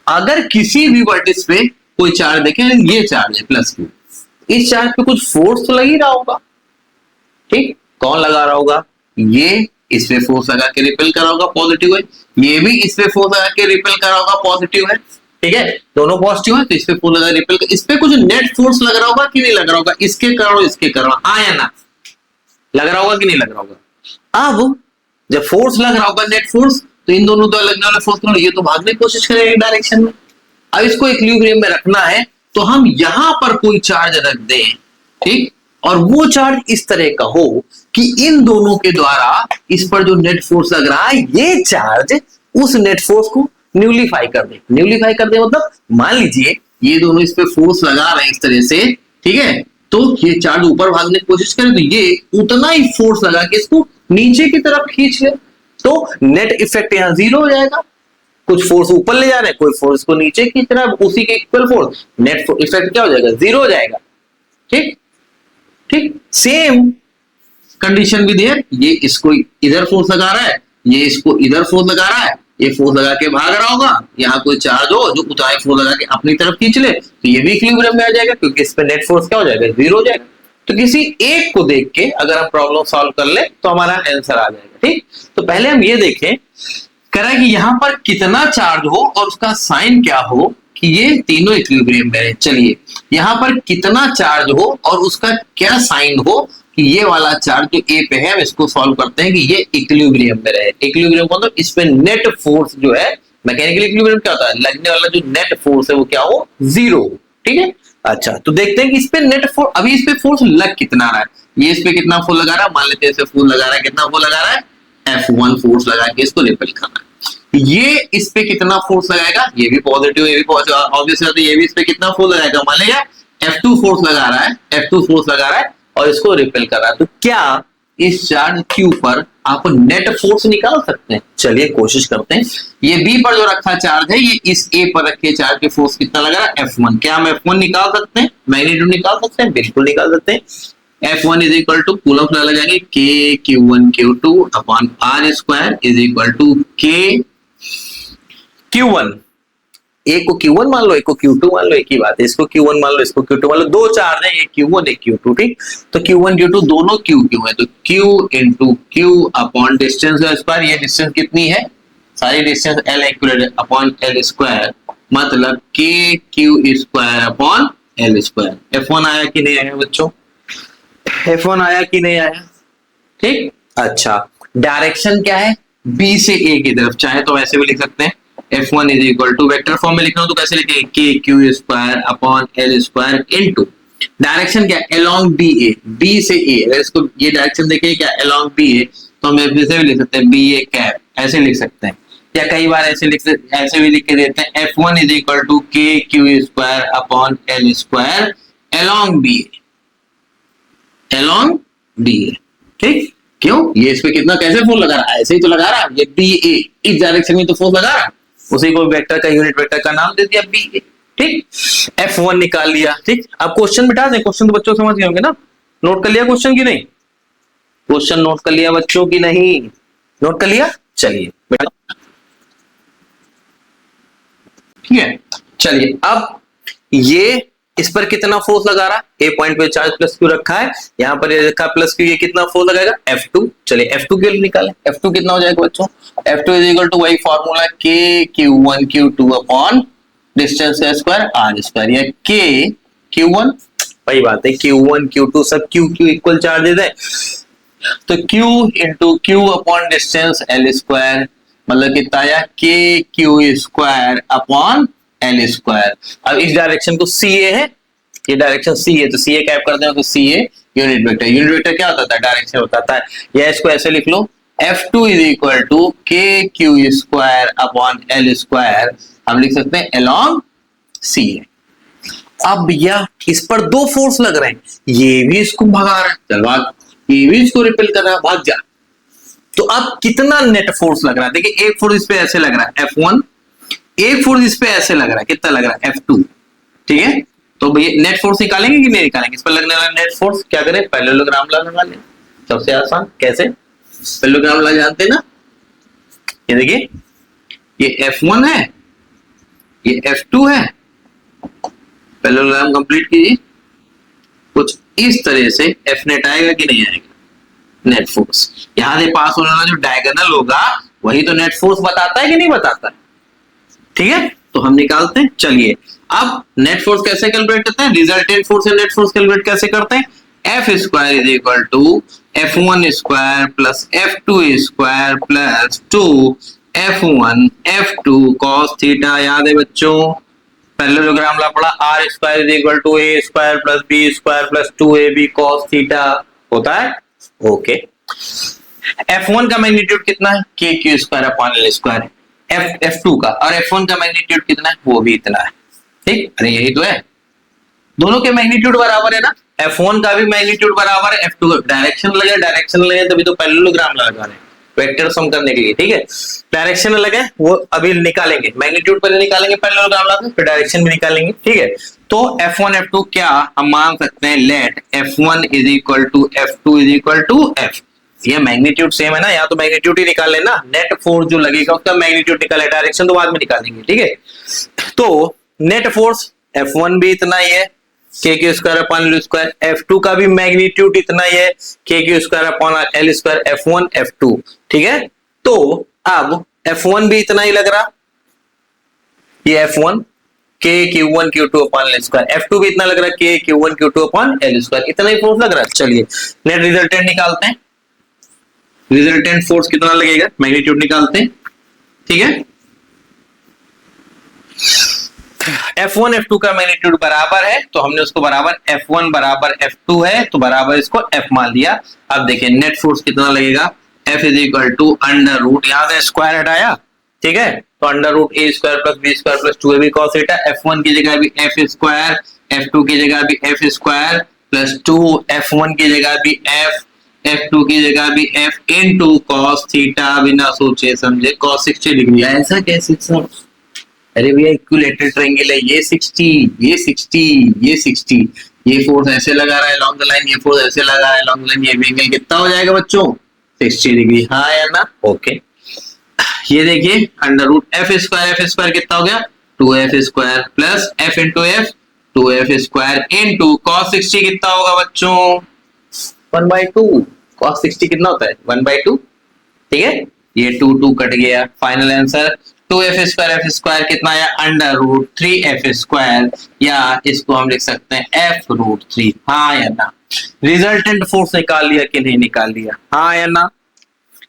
अगर किसी भी वर्टिस पे कोई चार्ज देखें, ये चार्ज है प्लस क्यू, इस चार्ज पे कुछ फोर्स तो लग ही रहा होगा, ठीक, कौन लगा रहा होगा, ये इस पे फोर्स लगा के रिपेल करा होगा, पॉजिटिव है, ये भी इस पे फोर्स लगा के रिपेल करा होगा, पॉजिटिव है, ठीक है, दोनों पॉजिटिव है, तो इस पे फोर्स लगा रिपेल, इस पे कुछ नेट फोर्स लग रहा होगा कि नहीं लग रहा होगा, इसके कारण इसके कारण, हाँ या ना, लग रहा होगा कि नहीं लग रहा होगा। अब जब फोर्स लग रहा होगा नेट फोर्स, तो इन दोनों तो लगने वाले फोर्स, ये तो भागने की कोशिश करेगा एक डायरेक्शन में। अब इसको इक्विलिब्रियम में रखना है, तो हम यहां पर कोई चार्ज रख दें, ठीक, और वो चार्ज इस तरह का हो कि इन दोनों के द्वारा इस पर जो नेट फोर्स लग रहा है, ये चार्ज उस नेट फोर्स को न्यूलिफाई कर दे। न्यूलिफाई कर दे मतलब मान लीजिए ये दोनों इस पे फोर्स लगा रहे हैं इस तरह से, ठीक है, तो ये चार्ज ऊपर भागने की कोशिश करे, तो ये उतना ही फोर्स लगा के इसको नीचे की तरफ खींच ले, तो नेट इफेक्ट यहां जीरो हो जाएगा। कुछ फोर्स ऊपर ले जा रहे हैं, कोई फोर्स को नीचे खींच रहा है, उसी के इक्वल फोर्स, नेट इफेक्ट क्या हो जाएगा, जीरो हो जाएगा, ठीक, ठीक, सेम कंडीशन भी देयर, ये इसको इधर फोर्स लगा रहा है, ये इसको इधर फोर्स लगा रहा है, ये फोर्स लगा के भाग रहा होगा, यहाँ कोई चार्ज हो जो उतना ही फोर्स लगा के अपनी तरफ खींच ले, तो ये भी इक्विलिब्रियम में आ जाएगा, क्योंकि इस पे नेट फोर्स क्या हो जाएगा, जीरो हो जाएगा। तो किसी एक को देख के अगर हम प्रॉब्लम सॉल्व कर ले तो हमारा आंसर आ जाएगा, ठीक। तो पहले हम ये देखें करा कि यहां पर कितना चार्ज हो और उसका साइन क्या हो कि ये तीनों इक्विलिब्रियम में है। चलिए यहां पर कितना चार्ज हो और उसका क्या साइन हो कि ये वाला चार्ज जो ए पे है, हम इसको सॉल्व करते हैं कि ये इक्विलिब्रियम में रहे। इक्विलिब्रियम मतलब इस पे नेट फोर्स जो है, मैकेनिकल इक्विलिब्रियम क्या होता है, लगने वाला जो नेट फोर्स है वो क्या हो, जीरो, ठीक है। अच्छा तो देखते हैं कि इस पे नेट फोर्स, अभी इस पे फोर्स लग कितना रहा है, ये इस पे कितना फोर्स लगा रहा है, मान लेते हैं इसे फोर्स लगा रहा है, कितना फोर्स लगा रहा है, F1 फोर्स लगा के इसको रिपेल करना है। ये इस पे कितना फोर्स लगाएगा, ये भी पॉजिटिव, ये भी पॉजिटिव, ऑब्वियसली तो ये भी इस पे कितना फोर्स लगाएगा, मान लिया F2 फोर्स लगा रहा है, F2 फोर्स लगा रहा है और इसको रिपेल कर रहा है। तो क्या इस चार्ज Q पर आप नेट फोर्स निकाल सकते हैं? चलिए कोशिश करते हैं। ये B पर जो रखा चार्ज है, ये इस A पर रखे चार्ज के फोर्स कितना लग रहा है, F1। क्या हम F1 निकाल सकते हैं, मैग्नीट्यूड निकाल सकते हैं? बिल्कुल निकाल सकते हैं। F1 is equal to Coulomb's लगा जाएंगे K Q1 Q2 upon R square is equal to K Q1, एक को Q1 मान लो, एक को Q2 मान लो, एक ही बात है, इसको Q1 मान लो, इसको Q2 मान लो, दो चार्ज है, एक Q1 एक Q2, ठीक। तो Q1 Q2 दोनों Q है, तो Q into Q upon distance का स्क्वायर, ये डिस्टेंस कितनी है, सारी distance L equal upon L square, मतलब K Q square upon L square. F1 आया कि नहीं आया बच्चों, F1 आया कि नहीं आया, ठीक। अच्छा डायरेक्शन क्या है, B से A की तरफ, चाहे तो वैसे भी लिख सकते हैं, F1 is equal to vector form में लिखना हो तो कैसे लिखेंगे, K Q square upon L स्क्वायर इनटू डायरेक्शन क्या, अलोंग BA, B से A, अगर इसको ये डायरेक्शन देखें क्या अलोंग BA, तो हम ऐसे भी लिख सकते हैं BA कैप, ऐसे लिख सकते हैं, या कई बार ऐसे भी लिख के देते हैं F1 is equal to K Q square upon L square along BA, ठीक। क्यों, ये इस पे कितना कैसे फोर्स लगा रहा है, ऐसे ही तो लगा रहा है, ये BA इस डायरेक्शन में तो फोर्स लगा रहा है, उसी को वेक्टर का यूनिट वेक्टर का नाम दे दिया BA, ठीक। F1 निकाल लिया, ठीक। अब क्वेश्चन बिठा दें, क्वेश्चन तो बच्चों समझ गए होंगे ना, नोट कर लिया क्वेश्चन की नहीं, क्वेश्चन नोट कर लिया बच्चों की नहीं, नोट कर लिया, चलिए ठीक है। चलिए अब ये इस पर कितना फोर्स लगा रहा है, ए पॉइंट पे चार्ज प्लस क्यू रखा है, यहां पर ये रखा प्लस क्यू, ये कितना फोर्स लगाएगा F2। चलिए F2 के लिए निकालें, F2 कितना हो जाएगा बच्चों, F2 इज इक्वल टू वही formula K Q1 Q2 upon distance का स्क्वायर R स्क्वायर, या K Q1, वही बात है Q1 Q2 सब Q इक्वल चार्जेस है, तो Q into Q upon distance L square, मतलब कितना आया K Q square upon L square. अब इस डायरेक्शन को CA है, ये डायरेक्शन C है, तो CA कैप कर दें तो CA unit vector, unit vector क्या होता है, डायरेक्शन होता है, या इसको ऐसे लिख लो F2 is equal to K Q square upon L square, हम लिख सकते हैं अलोंग CA। अब यह इस पर दो फोर्स लग रहे हैं, ये भी इसको भगा रहा है, चल भाग, ये भी इसको रिपेल कर रहा है, भाग जा। तो अब कितना नेट फोर्स लग रहा है, देखिए एक फोर्स इस पे ऐसे लग रहा है F1, एक फोर्स इस पे ऐसे लग रहा है, कितना लग रहा है F2, ठीक है। तो भैया नेट फोर्स निकालेंगे कि नहीं निकालेंगे, इस पर लगने वाला नेट फोर्स क्या करें, पैरेललोग्राम लगा लें, सबसे आसान, कैसे, पैरेललोग्राम लगा जानते हैं ना, ये देखिए ये F1 है, ये F2 है, पैरेललोग्राम कंप्लीट कीजिए। कुछ इस तरह से F नेट आएगा कि नहीं आएगा? नेट फोर्स यहां से पास होने वाला जो डायगोनल होगा वही तो नेट फोर्स बताता है कि नहीं बताता है? ठीक है, तो हम निकालते हैं। चलिए अब नेट फोर्स कैसे कैलकुलेट करते हैं? Resultant force and net force calculate कैसे करते हैं? F square is equal to F1 square plus F2 square plus 2 F1 F2 cos theta. याद है बच्चों, पैरेललोग्राम ला पड़ा, R square is equal to A square plus B square plus 2AB cos theta होता है। ओके, F1 का magnitude कितना है? KQ square upon L square. F2 का और F1 का मैग्नीट्यूड कितना है? वो भी इतना है। ठीक, अरे यही तो है, दोनों के मैग्नीट्यूड बराबर है ना। F1 का भी मैग्नीट्यूड बराबर है, F2 का। डायरेक्शन लगे तभी तो पैरेललोग्राम लगा रहे हैं वेक्टर सम करने के लिए। ठीक है, डायरेक्शन अलग है, वो अभी निकालेंगे, मैग्नीट्यूड पहले निकालेंगे पैरेललोग्राम लगा, फिर डायरेक्शन भी निकालेंगे। ठीक है, तो F1 F2 क्या हम मान सकते हैं? Let F1 is equal to F2 is equal to F। ये मैग्नीट्यूड सेम है ना, यहाँ तो मैग्नीट्यूड ही निकाल लेना, नेट फोर्स जो लगेगा उसका मैग्नीट्यूड निकाले, डायरेक्शन तो बाद में निकालेंगे। ठीक है, तो नेट फोर्स F1 भी इतना ही है, KQ square upon L square. F2 का भी मैग्नीट्यूड इतना ही है, KQ square upon L square. F1 F2, ठीक है, तो अब F1 भी इतना ही लग रहा, ये F1 K Q1 Q2 upon L square. F2 भी इतना लग रहा, K Q1 Q2 upon L square, इतना ही फोर्स लग रहा है। चलिए नेट रिजल्टेंट निकालते हैं। रिजल्टेंट फोर्स कितना लगेगा? मैग्नीट्यूड निकालते हैं। ठीक है, F1 F2 का मैग्नीट्यूड बराबर है, तो हमने उसको बराबर F1 बराबर F2 है तो बराबर इसको F मान लिया। अब देखिए नेट फोर्स कितना लगेगा? F is equal to under root, यहां से स्क्वायर हटाया, ठीक है, तो under root A square plus B square plus 2AB cos theta. F1 की जगह भी F स्क्वायर, F2 की जगह भी F स्क्वायर प्लस 2, F1 की जगह भी F, F2 की जगह भी F इनटू cos थीटा। बिना सोचे समझे cos 60 डिग्री। ऐसा कैसे सर? अरे भैया इक्विलेटरल ट्रायंगल है, ये 60, ये 60, ये 60, ये फोर्स ऐसे लगा रहा है लॉन्ग द लाइन, ये फोर्स ऐसे लगा रहा है लॉन्ग द लाइन, ये एंगल कितना हो जाएगा बच्चों? 60 डिग्री। हाँ या ना? ओके, ये देखिए अंडर रूट F स्क्वायर कितना हो गया? 2F square plus F into F 2F square into cos 60 कितना होगा बच्चों? 1/2। cos 60 कितना होता है? 1/2। ठीक है, ये 2 कट गया, फाइनल आंसर 2F स्क्वायर कितना आया? अंडर रूट 3F स्क्वायर, या इसको हम लिख सकते हैं F रूट 3। हाँ या ना? रिजल्टेंट फोर्स निकाल लिया कि नहीं निकाल लिया? हाँ या ना?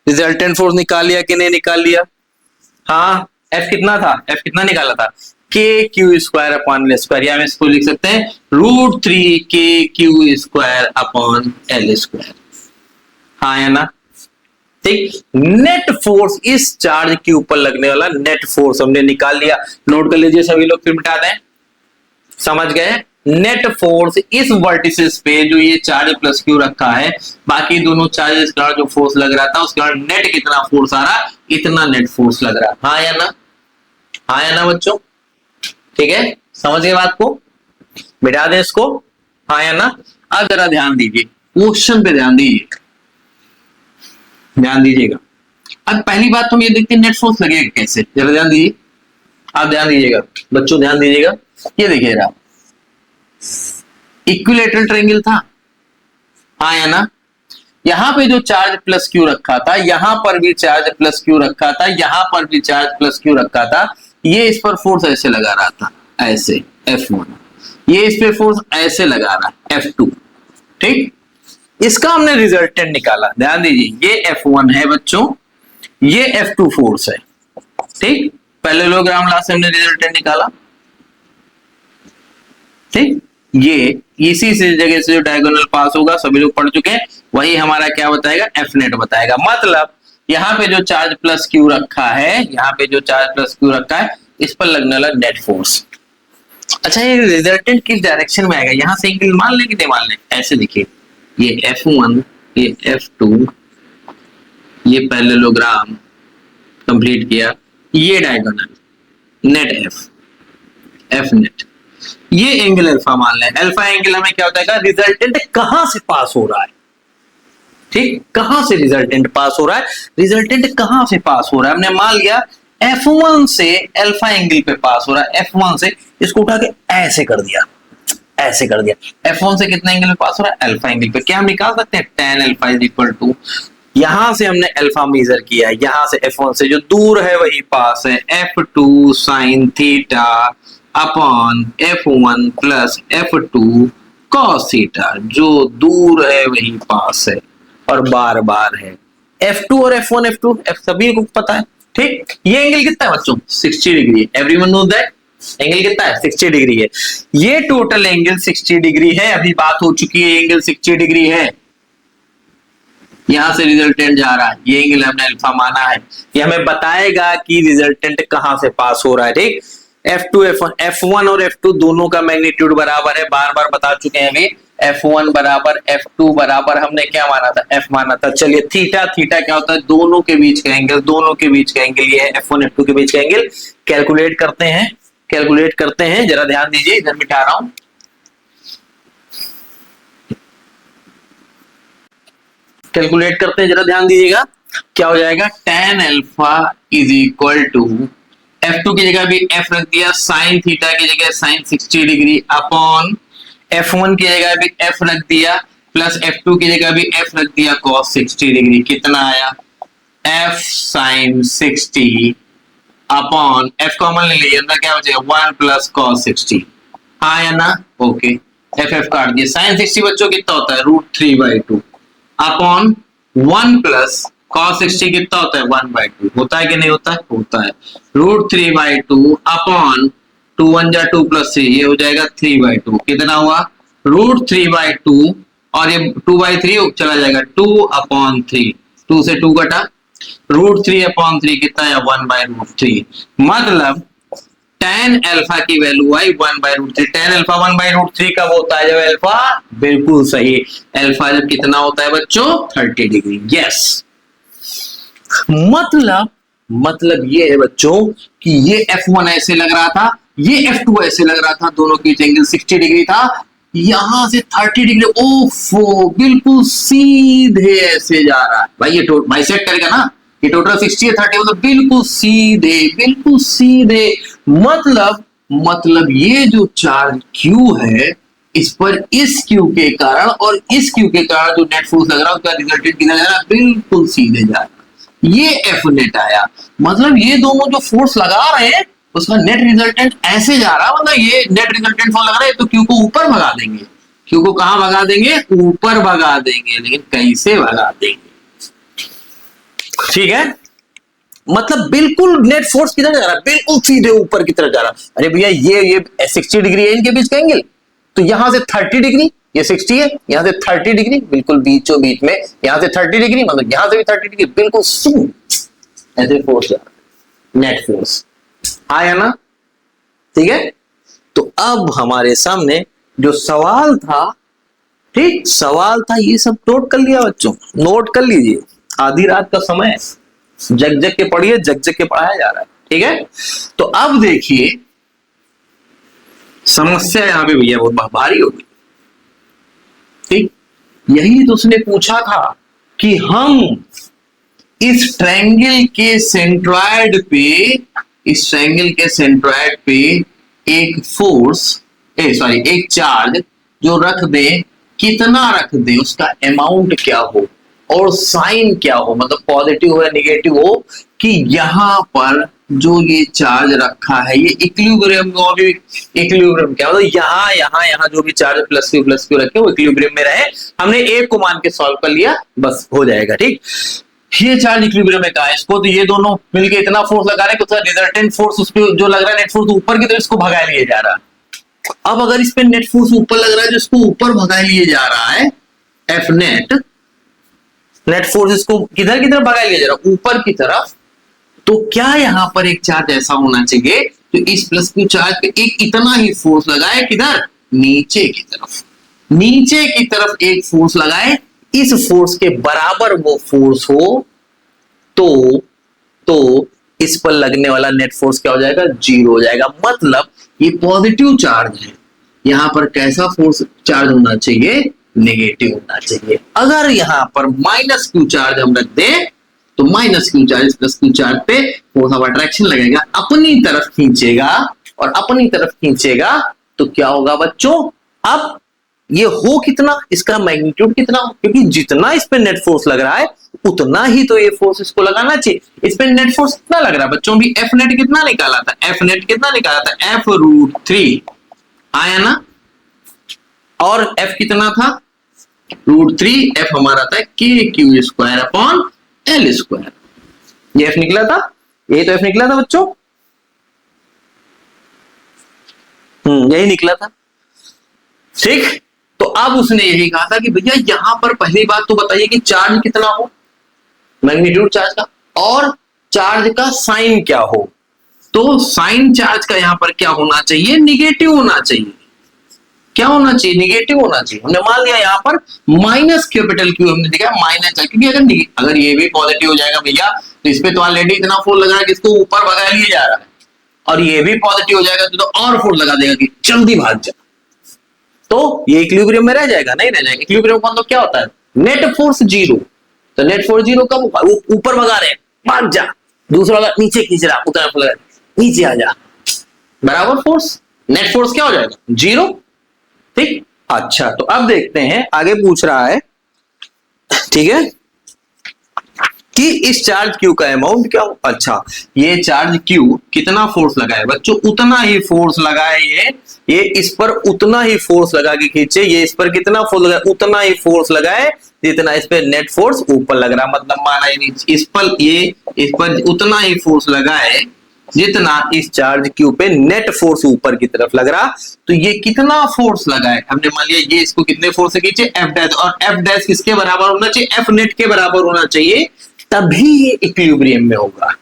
रिजल्टेंट फोर्स निकाल लिया कि नहीं निकाल लिया? हाँ, F कितना था? F कितना निकाला था? KQ square upon L square, या हम इसको लिख सकते हैं root 3 KQ square upon L square. हाँ या ना? ठीक, नेट फोर्स इस चार्ज के ऊपर लगने वाला नेट फोर्स हमने निकाल लिया। नोट कर लीजिए सभी लोग, फिर मिटा दें। समझ गए? नेट फोर्स इस वर्टिसेस पे जो ये चार्ज प्लस क्यू रखा है, बाकी दोनों चार्जेस का जो फोर्स लग रहा था उसके बाद नेट कितना फोर्स आ रहा, इतना नेट फोर्स लग रहा। हाँ या ना? हाँ या ना बच्चों? ठीक है, समझ गए बात को? मिटा दें इसको। हाँ या ना? अब जरा ध्यान दीजिए, क्वेश्चन पे ध्यान दीजिए, ध्यान दीजिएगा। अब पहली बात हम ये देखते हैं नेट फोर्स लगेगा कैसे, जरा ध्यान दीजिए, आप ध्यान दीजिएगा बच्चों, ध्यान दीजिएगा। ये देखिए रहा इक्विलेटरल ट्रायंगल था, हाँ या ना? यहां पे जो चार्ज प्लस क्यू रखा था, यहां पर भी चार्ज प्लस क्यू रखा था, यहां पर भी चार्ज प्लस क्यू रखा था। ये इस पर फोर्स ऐसे लगा रहा था, ऐसे F1, ये इस पे फोर्स ऐसे लगा रहा F2। ठीक, इसका हमने रिजल्टेंट निकाला। ध्यान दीजिए, ये F1 है बच्चों, ये F2 फोर्स है। ठीक, पैरेललोग्राम ला से हमने रिजल्टेंट निकाला। ठीक, ये इसी से जगह से जो डायगोनल पास होगा, सभी लोग पढ़ चुके हैं, वही हमारा क्या बताएगा? F नेट बताएगा। मतलब यहाँ पे जो चार्ज प्लस क्यू रखा है, यहाँ पे जो चार्ज प्लस क्यू रखा है, इस पर लगने वाला नेट फोर्स। अच्छा, ये रिजल्टेंट किस डायरेक्शन में आएगा? यहां से एंगल मान लें कि नहीं मान लें? ऐसे देखिए, ये F1, ये F2, ये पैरेललोग्राम कंप्लीट किया, ये डायगोनल नेट F नेट, ये एंगल अल्फा मान लें। अल्फा एंगल हमें क्या होता है? रिजल्टेंट कहां से पास हो रहा है। ठीक, कहां से रिजल्टेंट पास हो रहा है? रिजल्टेंट कहां से पास हो रहा है? हमने मान लिया F1 से अल्फा एंगल पे पास हो रहा है, F1 से इसको उठा के ऐसे कर दिया, ऐसे कर दिया। F1 से कितना एंगल पे पास हो रहा है, अल्फा एंगल पे। क्या हम निकाल सकते हैं, tan alpha is equal to, यहां से हमने अल्फा मेजर किया है, यहां से F1 से जो दूर है वही पास है, F2 sin theta upon F1 plus F2 cos theta, जो दूर है वही पास है और बार बार है। F2 और F1 F2 F सभी को पता है, ठीक। ये एंगल कितना है बच्चों, 60 degree. Everyone know that angle कितना है, 60 डिग्री है। ये टोटल एंगल 60 डिग्री है, अभी बात हो चुकी है, एंगल 60 डिग्री है। यहां से रिजल्टेंट जा रहा है, ये एंगल हमने अल्फा माना है, ये हमें बताएगा कि रिजल्टेंट कहां से पास हो रहा है, ठीक। F2 F1 और F2 दोनों का मैग्नीट्यूड बराबर है, बार बार बता चुके हैं अभी। F1 बराबर F2 बराबर हमने क्या माना था, F माना था। चलिए थीटा, थीटा क्या होता है, दोनों के बीच का एंगल, दोनों के बीच का एंगल ये है F1 F2 के बीच का एंगल। कैलकुलेट करते हैं, कैलकुलेट करते हैं, जरा ध्यान दीजिए, इधर मिटा रहा हूं। कैलकुलेट करते हैं, जरा ध्यान दीजिएगा, क्या हो जाएगा, tan alpha is equal to F2 की जगह भी F रख दिया, sin थीटा की जगह sin 60 डिग्री अपॉन F1 की जगह भी F रख दिया, प्लस F2 की जगह भी F रख दिया cos 60 डिग्री। कितना आया, F sin 60 upon F common ले लीजिए, अंदर क्या बचेगा, 1 प्लस cos 60। हाँ या ना, ओके, F काट दिया। sin 60 बच्चों कितना होता है, √3/2 अपॉन 1 प्लस cos 60 कितना होता है, 1/2। होता है कि नहीं होता है, होता है। √3/2 अपॉन 2 1 जा 2 प्लस 3, ये हो जाएगा 3/2। कितना हुआ, √3/2 और ये 2/3 चला जाएगा, 2/3, 2 से 2 कटा, √3/3 कितना है, 1/√3। मतलब tan अल्फा की वैल्यू आई 1/√3। tan अल्फा 1/√3 कब होता है, जब अल्फा, बिल्कुल सही, अल्फा जब कितना होता है बच्चों, 30 डिग्री। यस, मतलब ये है बच्चों कि ये F1 ऐसे लग रहा था, ये F2 ऐसे लग रहा था, दोनों की एंगल 60 डिग्री था, यहां से 30 डिग्री, ओफो, बिल्कुल सीधे ऐसे जा रहा है। भाई ये बाइसेक्ट करेगा ना, ये टोटल 60 है, 30 मतलब बिल्कुल सीधे, बिल्कुल सीधे। मतलब ये जो चार्ज Q है, इस पर इस Q के कारण और इस Q के कारण जो नेट फोर्स लग रहा है, उसका रिजल्टेंट कितना जा रहा है, बिल्कुल सीधे जा रहा है। ये F नेट आया, मतलब ये दोनों जो फोर्स लगा रहे हैं उसका नेट रिजल्टेंट ऐसे जा रहा है, मतलब ये नेट रिजल्टेंट फोर्स लग रहा है, तो Q को ऊपर भगा देंगे। Q को कहां भगा देंगे, ऊपर भगा देंगे, लेकिन कैसे भगा देंगे, ठीक है। मतलब बिल्कुल नेट फोर्स किधर जा रहा है, बिल्कुल सीधे ऊपर की तरफ जा रहा है। अरे भैया ये 60 डिग्री है इनके बीच का एंगल, तो यहां से 30 डिग्री, ये 60 है, यहां से 30 डिग्री, बिल्कुल बीचों बीच में, यहां से 30 डिग्री, मतलब यहां से भी 30 डिग्री, बिल्कुल ऐसे फोर्स जा रहा है, नेट फोर्स आया ना, ठीक है। तो अब हमारे सामने जो सवाल था, ठीक, सवाल था, ये सब नोट कर लिया बच्चों, नोट कर लीजिए, आधी रात का समय है, जग जग के पढ़िए, जग जग के पढ़ाया जा रहा है, ठीक है। तो अब देखिए समस्या यहां पे भैया बहुत भारी होगी, ठीक। यही तो उसने पूछा था कि हम इस ट्रायंगल के सेंट्रॉइड पे, इस ट्रायंगल के सेंट्रॉइड पे एक फोर्स, एक चार्ज जो रख दे, कितना रख दे, उसका अमाउंट क्या हो और साइन क्या हो, मतलब पॉजिटिव हो या निगेटिव हो, कि यहां पर जो ये चार्ज रखा है ये इक्विलिब्रियम में, इक्विलिब्रियम क्या मतलब, यहां जो भी चार्ज प्लस क्यू रखे वो इक्विलिब्रियम में रहे। हमने एक को मान के सॉल्व कर लिया, बस हो जाएगा, ठीक। ये चार्ज इक्विलिब्रियम में कहा है इसको, तो ये दोनों मिलके इतना फोर्स लगा रहे हैं कि उसका रिजल्टेंट फोर्स उस पे जो लग रहा है नेट फोर्स ऊपर की तरफ इसको भगा लिए जा रहा है। अब अगर इस पे नेट फोर्स ऊपर लग रहा है, जिसको ऊपर भगा लिए जा रहा है, एफ नेट फोर्स इसको किधर की तरफ भगा लिया जा रहा है, ऊपर की तरफ, तो क्या यहां पर एक चार्ज ऐसा होना चाहिए तो इस प्लस क्यू चार्ज पे एक इतना ही फोर्स लगाए, किधर, नीचे की तरफ, नीचे की तरफ एक फोर्स लगाए, इस फोर्स के बराबर वो फोर्स हो, तो इस पर लगने वाला नेट फोर्स क्या हो जाएगा, 0 हो जाएगा। मतलब ये पॉजिटिव चार्ज है, यहां पर कैसा फोर्स चार्ज होना चाहिए, नेगेटिव होना चाहिए। अगर यहां पर माइनस क्यू चार्ज हम रख दें तो minus Q charge plus Q charge पे फोर्स ऑफ अट्रैक्शन लगेगा, अपनी तरफ खींचेगा, और अपनी तरफ खींचेगा तो क्या होगा बच्चों, अब ये हो कितना, इसका मैग्नीट्यूड कितना, क्योंकि जितना इस पे नेट फोर्स लग रहा है उतना ही तो ये फोर्स इसको लगाना चाहिए। इस पे नेट फोर्स कितना लग रहा है बच्चों, भी एफ नेट कितना निकाला था, एफ नेट कितना निकाला था, एफ रूट 3 आया ना, और एफ कितना था रूट 3, एफ हमारा था के Q square upon L square, ये एफ निकला था, ये तो एफ निकला था बच्चों, यही निकला था, ठीक। तो अब उसने यही कहा था कि भैया यहां पर पहली बात तो बताइए कि चार्ज कितना हो, मैग्नीट्यूड चार्ज का, और चार्ज का साइन क्या हो। तो साइन चार्ज का यहां पर क्या होना चाहिए, निगेटिव होना चाहिए, क्या होना चाहिए, निगेटिव होना चाहिए। हमने मान लिया यहां पर माइनस कैपिटल क्यू, हमने देखा माइनस, क्योंकि अगर ये भी पॉजिटिव हो जाएगा भैया तो इस पे तो ऑलरेडी इतना फोर्स लग रहा है कि इसको ऊपर भगा लिया जा रहा है, और ये भी पॉजिटिव हो जाएगा तो और फोर्स लगा देगा कि जल्दी भाग जा, तो ये इक्विलिब्रियम में रह जाएगा, नहीं रह जाएगा। इक्विलिब्रियम का मतलब क्या होता है, नेट फोर्स जीरो, तो नेट फोर्स जीरो कब, ऊपर भगा रहे हैं, भाग जा, दूसरा वाला नीचे खींच रहा, उतना लगा नीचे आ जा, बराबर फोर्स, नेट फोर्स क्या हो जाएगा, जीरो, ठीक। अच्छा, तो अब देखते हैं आगे पूछ रहा है, ठीक है, कि इस चार्ज क्यू का अमाउंट क्या हो। अच्छा, ये चार्ज क्यू कितना फोर्स लगाए बच्चों, उतना ही फोर्स लगाए, ये इस पर उतना ही फोर्स लगा के खींचे, ये इस पर कितना फोर्स लगाए, उतना ही फोर्स लगाए जितना इस पे नेट फोर्स ऊपर लग रहा, मतलब माना इस पर ये इस पर उतना ही फोर्स लगाए जितना इस चार्ज क्यू पे नेट फोर्स ऊपर की तरफ लग रहा। तो ये कितना फोर्स लगा है, हमने मान लिया ये इसको कितने फोर्स से खींचे, एफ डैश, और एफ डैश किसके बराबर होना चाहिए, एफ नेट के बराबर होना चाहिए, तभी ये इक्विलिब्रियम में होगा,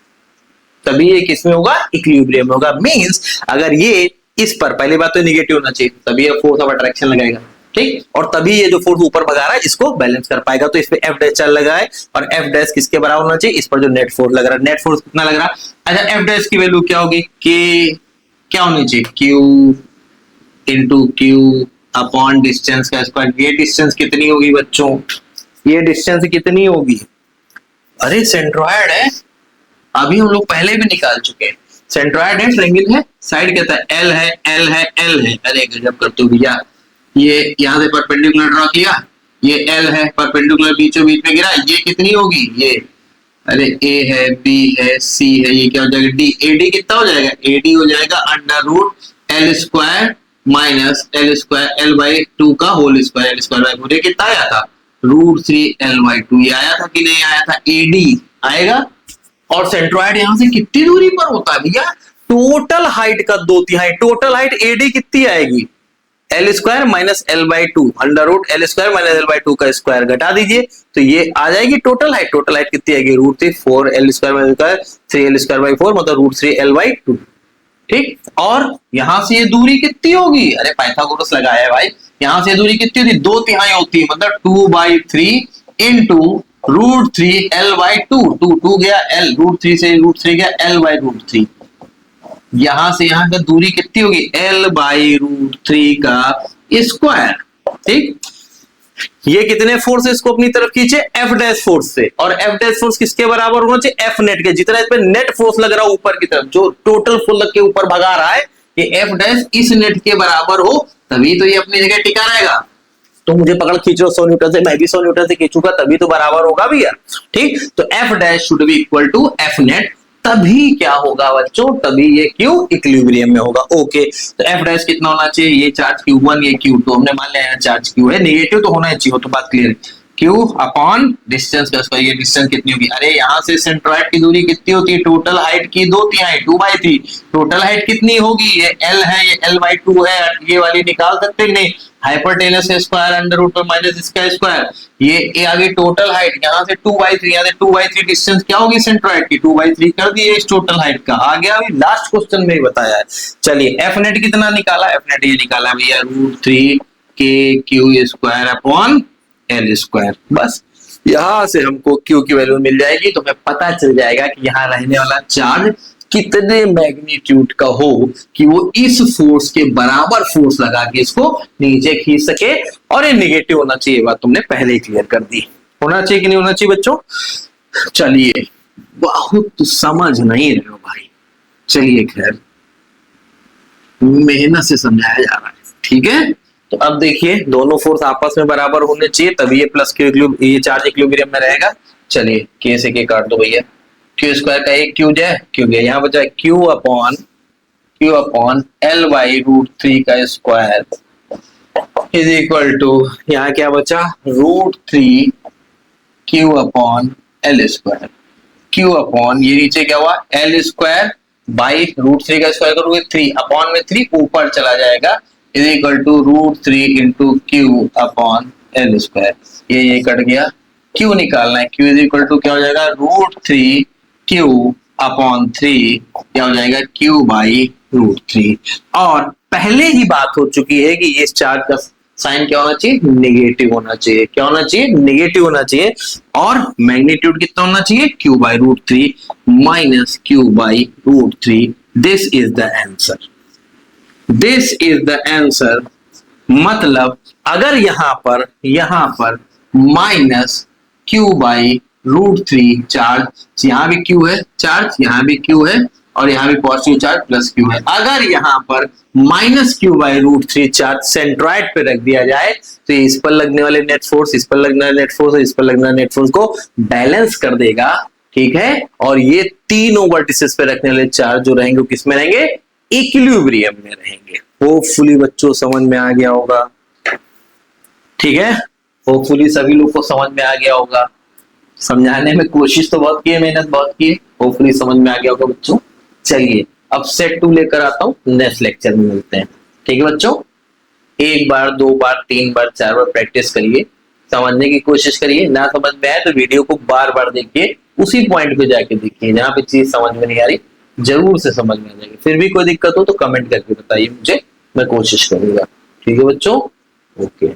तभी ये किसमें होगा, इक्विलिब्रियम में होगा। मींस अगर ये इस पर, पहली बात तो निगेटिव होना चाहिए, तभी ये फोर्स ऑफ अट्रैक्शन लगाएगा, ठीक, और तभी ये जो फोर्स ऊपर भगा रहा है इसको बैलेंस कर पाएगा। तो इस पे एफ डैश चल लगा है, और एफ डैश किसके बराबर होना चाहिए, इस पर जो नेट फोर्स लग रहा है, नेट फोर्स कितना लग रहा है। अच्छा, एफ डैश की वैल्यू क्या होगी, के क्या होनी चाहिए, Q into Q upon distance का स्क्वायर। ये डिस्टेंस कितनी होगी बच्चों, ये डिस्टेंस कितनी होगी, अरे सेंट्रोइड है, अभी हम लोग पहले भी निकाल चुके हैं, सेंट्रोइड है, ट्रायंगल है, साइड कहता है एल है, एल है, एल है, अरे गजब करते हो भैया, ये यहां से परपेंडिकुलर ड्रॉ किया, ये एल है, परपेंडिकुलर बीचों बीच में गिरा, ये कितनी होगी, ये अरे ए है, बी है, सी है, ये क्या हो जाएगा, डी, एडी कितना हो जाएगा, एडी हो जाएगा under root L square minus L square L by 2 का whole square, L square by 4, ये कितना आया था रूट 3 एल बाई 2, ये आया था कि नहीं आया था, एडी आएगा। और सेंट्रोइड यहां से कितनी दूरी पर होता है भैया, टोटल हाइट का 2/3, टोटल हाइट एडी कितनी आएगी, L square minus L by 2 under root L square minus L by 2 का स्क्वायर घटा दीजिए, तो ये आ जाएगी टोटल हाइट। टोटल हाइट कितनी आएगी, root 3 4 L square minus square 3 L square by 4, मतलब रूट 3 एल बाई 2, ठीक। और यहां से ये दूरी कितनी होगी, अरे पाइथागोरस लगाया है भाई, यहां से दूरी कितनी होती है, 2/3 होती है, मतलब 2/3 इंटू रूट 3 एल बाई 2, 2 गया एल, रूट 3 से रूट 3 गया एल बाई रूट 3, यहां से यहां का दूरी कितनी होगी, एल बाई रूट 3 का स्क्वायर, ठीक। ये कितने फोर्स इसको अपनी तरफ खींचे, एफ डैश फोर्स से, और एफ डैश फोर्स किसके बराबर होना चाहिए, एफ नेट के, जितना इस पे नेट फोर्स लग रहा है ऊपर की तरफ, जो टोटल फोर्स लग के ऊपर भगा रहा है, ये एफ डैश इस नेट के बराबर हो, तभी तो ये अपनी जगह टिका रहेगा। तो मुझे पकड़ खींचो 100 न्यूटन से, मैं भी 100 न्यूटन से खींचूंगा, तभी तो बराबर होगा भैया, ठीक। तो F dash should be equal to F net, तभी क्या होगा बच्चों, तभी ये क्यू इक्विलिब्रियम में होगा। ओके, तो एफ डैश कितना होना चाहिए, ये चार्ज Q1 ये Q2, हमने मान लिया चार्ज Q है, नेगेटिव तो होना चाहिए, तो बात क्लियर है। Q अपॉन डिस्टेंस का स्क्वायर, ये डिस्टेंस कितनी होगी, अरे यहां से सेंट्रोइड की दूरी कितनी होती है, टोटल हाइट की 2/3 2/3, टोटल हाइट कितनी होगी, ये L है, ये L बाई 2 है, ये वाली निकाल सकते हैं नहीं, हाइपोटेनस स्क्वायर अंडर रूट पर माइनस इसका स्क्वायर, ये आ गई टोटल हाइट, यहाँ से 2/3, यहाँ से 2/3 डिस्टेंस क्या होगी सेंट्रोइड की, 2/3 कर दिए इस टोटल हाइट का, आ गया अभी लास्ट क्वेश्चन में ही बताया है। चलिए एफ नेट कितना निकाला, एफ नेट ये निकाला भैया रूट 3 के Q square upon L square, बस यहां से हमको क्यू की वैल्यू मिल जाएगी, तो हमें पता चल जाएगा कि यहाँ रहने वाला चार्ज कितने मैग्नीट्यूड का हो कि वो इस फोर्स के बराबर फोर्स लगा के इसको नीचे खींच सके, और ये निगेटिव होना चाहिए, बात तुमने पहले ही क्लियर कर दी, होना चाहिए कि नहीं होना चाहिए बच्चों। चलिए बहुत समझ नहीं रहे हो भाई, चलिए खैर मेहनत से समझाया जा रहा है, ठीक है। तो अब देखिए दोनों फोर्स आपस में बराबर होने चाहिए तभी ये प्लस क्यू ये चार्ज इक्विलिब्रियम में रहेगा। चलिए के से के काट दो भैया, क्यू स्क्वायर का एक क्यू है क्यू गया, यहाँ बचा Q upon L by root three का स्क्वायर इज इक्वल टू, यहाँ क्या बचा root three Q upon L square, Q upon ये नीचे क्या हुआ L square by root three का स्क्वायर करोगे थ्री अपॉन में थ्री ऊपर चला जाएगा is equal to root three into Q upon L square, ये कट गया, क्यू निकालना है, क्यू इज इक्वल टू क्या हो जाएगा root three Q upon three क्या हो जाएगा क्यू बाई रूट थ्री। और पहले ही बात हो चुकी है कि इस चार्ज का साइन क्या होना चाहिए नेगेटिव होना चाहिए, क्या होना चाहिए नेगेटिव होना चाहिए, और मैग्नीट्यूड कितना होना चाहिए Q by root three minus Q by root three. This is the answer, this is the answer. मतलब अगर यहां पर minus Q by root three charge, यहां भी क्यू है चार्ज, यहां भी क्यू है और यहां भी पॉजिटिव चार्ज प्लस क्यू है, अगर यहां पर minus Q by root three charge centroid पे रख दिया जाए तो इस पर लगने वाले नेट फोर्स, इस पर लगने वाले नेट फोर्स और इस पर लगने वाले नेट फोर्स को बैलेंस कर देगा, ठीक है। और ये तीनों वर्टिसेस पे रखने वाले चार्ज जो रहेंगे वो किस में रहेंगे इक्विलिब्रियम में रहेंगे। होपफुली बच्चों समझ में आ गया होगा, ठीक है, होपफुली सभी लोग को समझ में आ गया होगा। समझाने में कोशिश तो बहुत की है, मेहनत बहुत की है, होपफुली समझ में आ गया होगा बच्चों। चलिए अब सेट 2 लेकर आता हूं, नेक्स्ट लेक्चर में मिलते हैं, ठीक है बच्चों। एक बार दो बार तीन बार चार बार प्रैक्टिस करिए, समझने की कोशिश करिए, ना समझ में आए तो वीडियो को बार बार देखिए, उसी पॉइंट पे जाके देखिए जहां पे चीज समझ में नहीं आ रही जरूर से समझ में आ जाएगी। फिर भी कोई दिक्कत हो तो कमेंट करके बताइए मुझे, मैं कोशिश करूंगा, ठीक है बच्चों, ओके।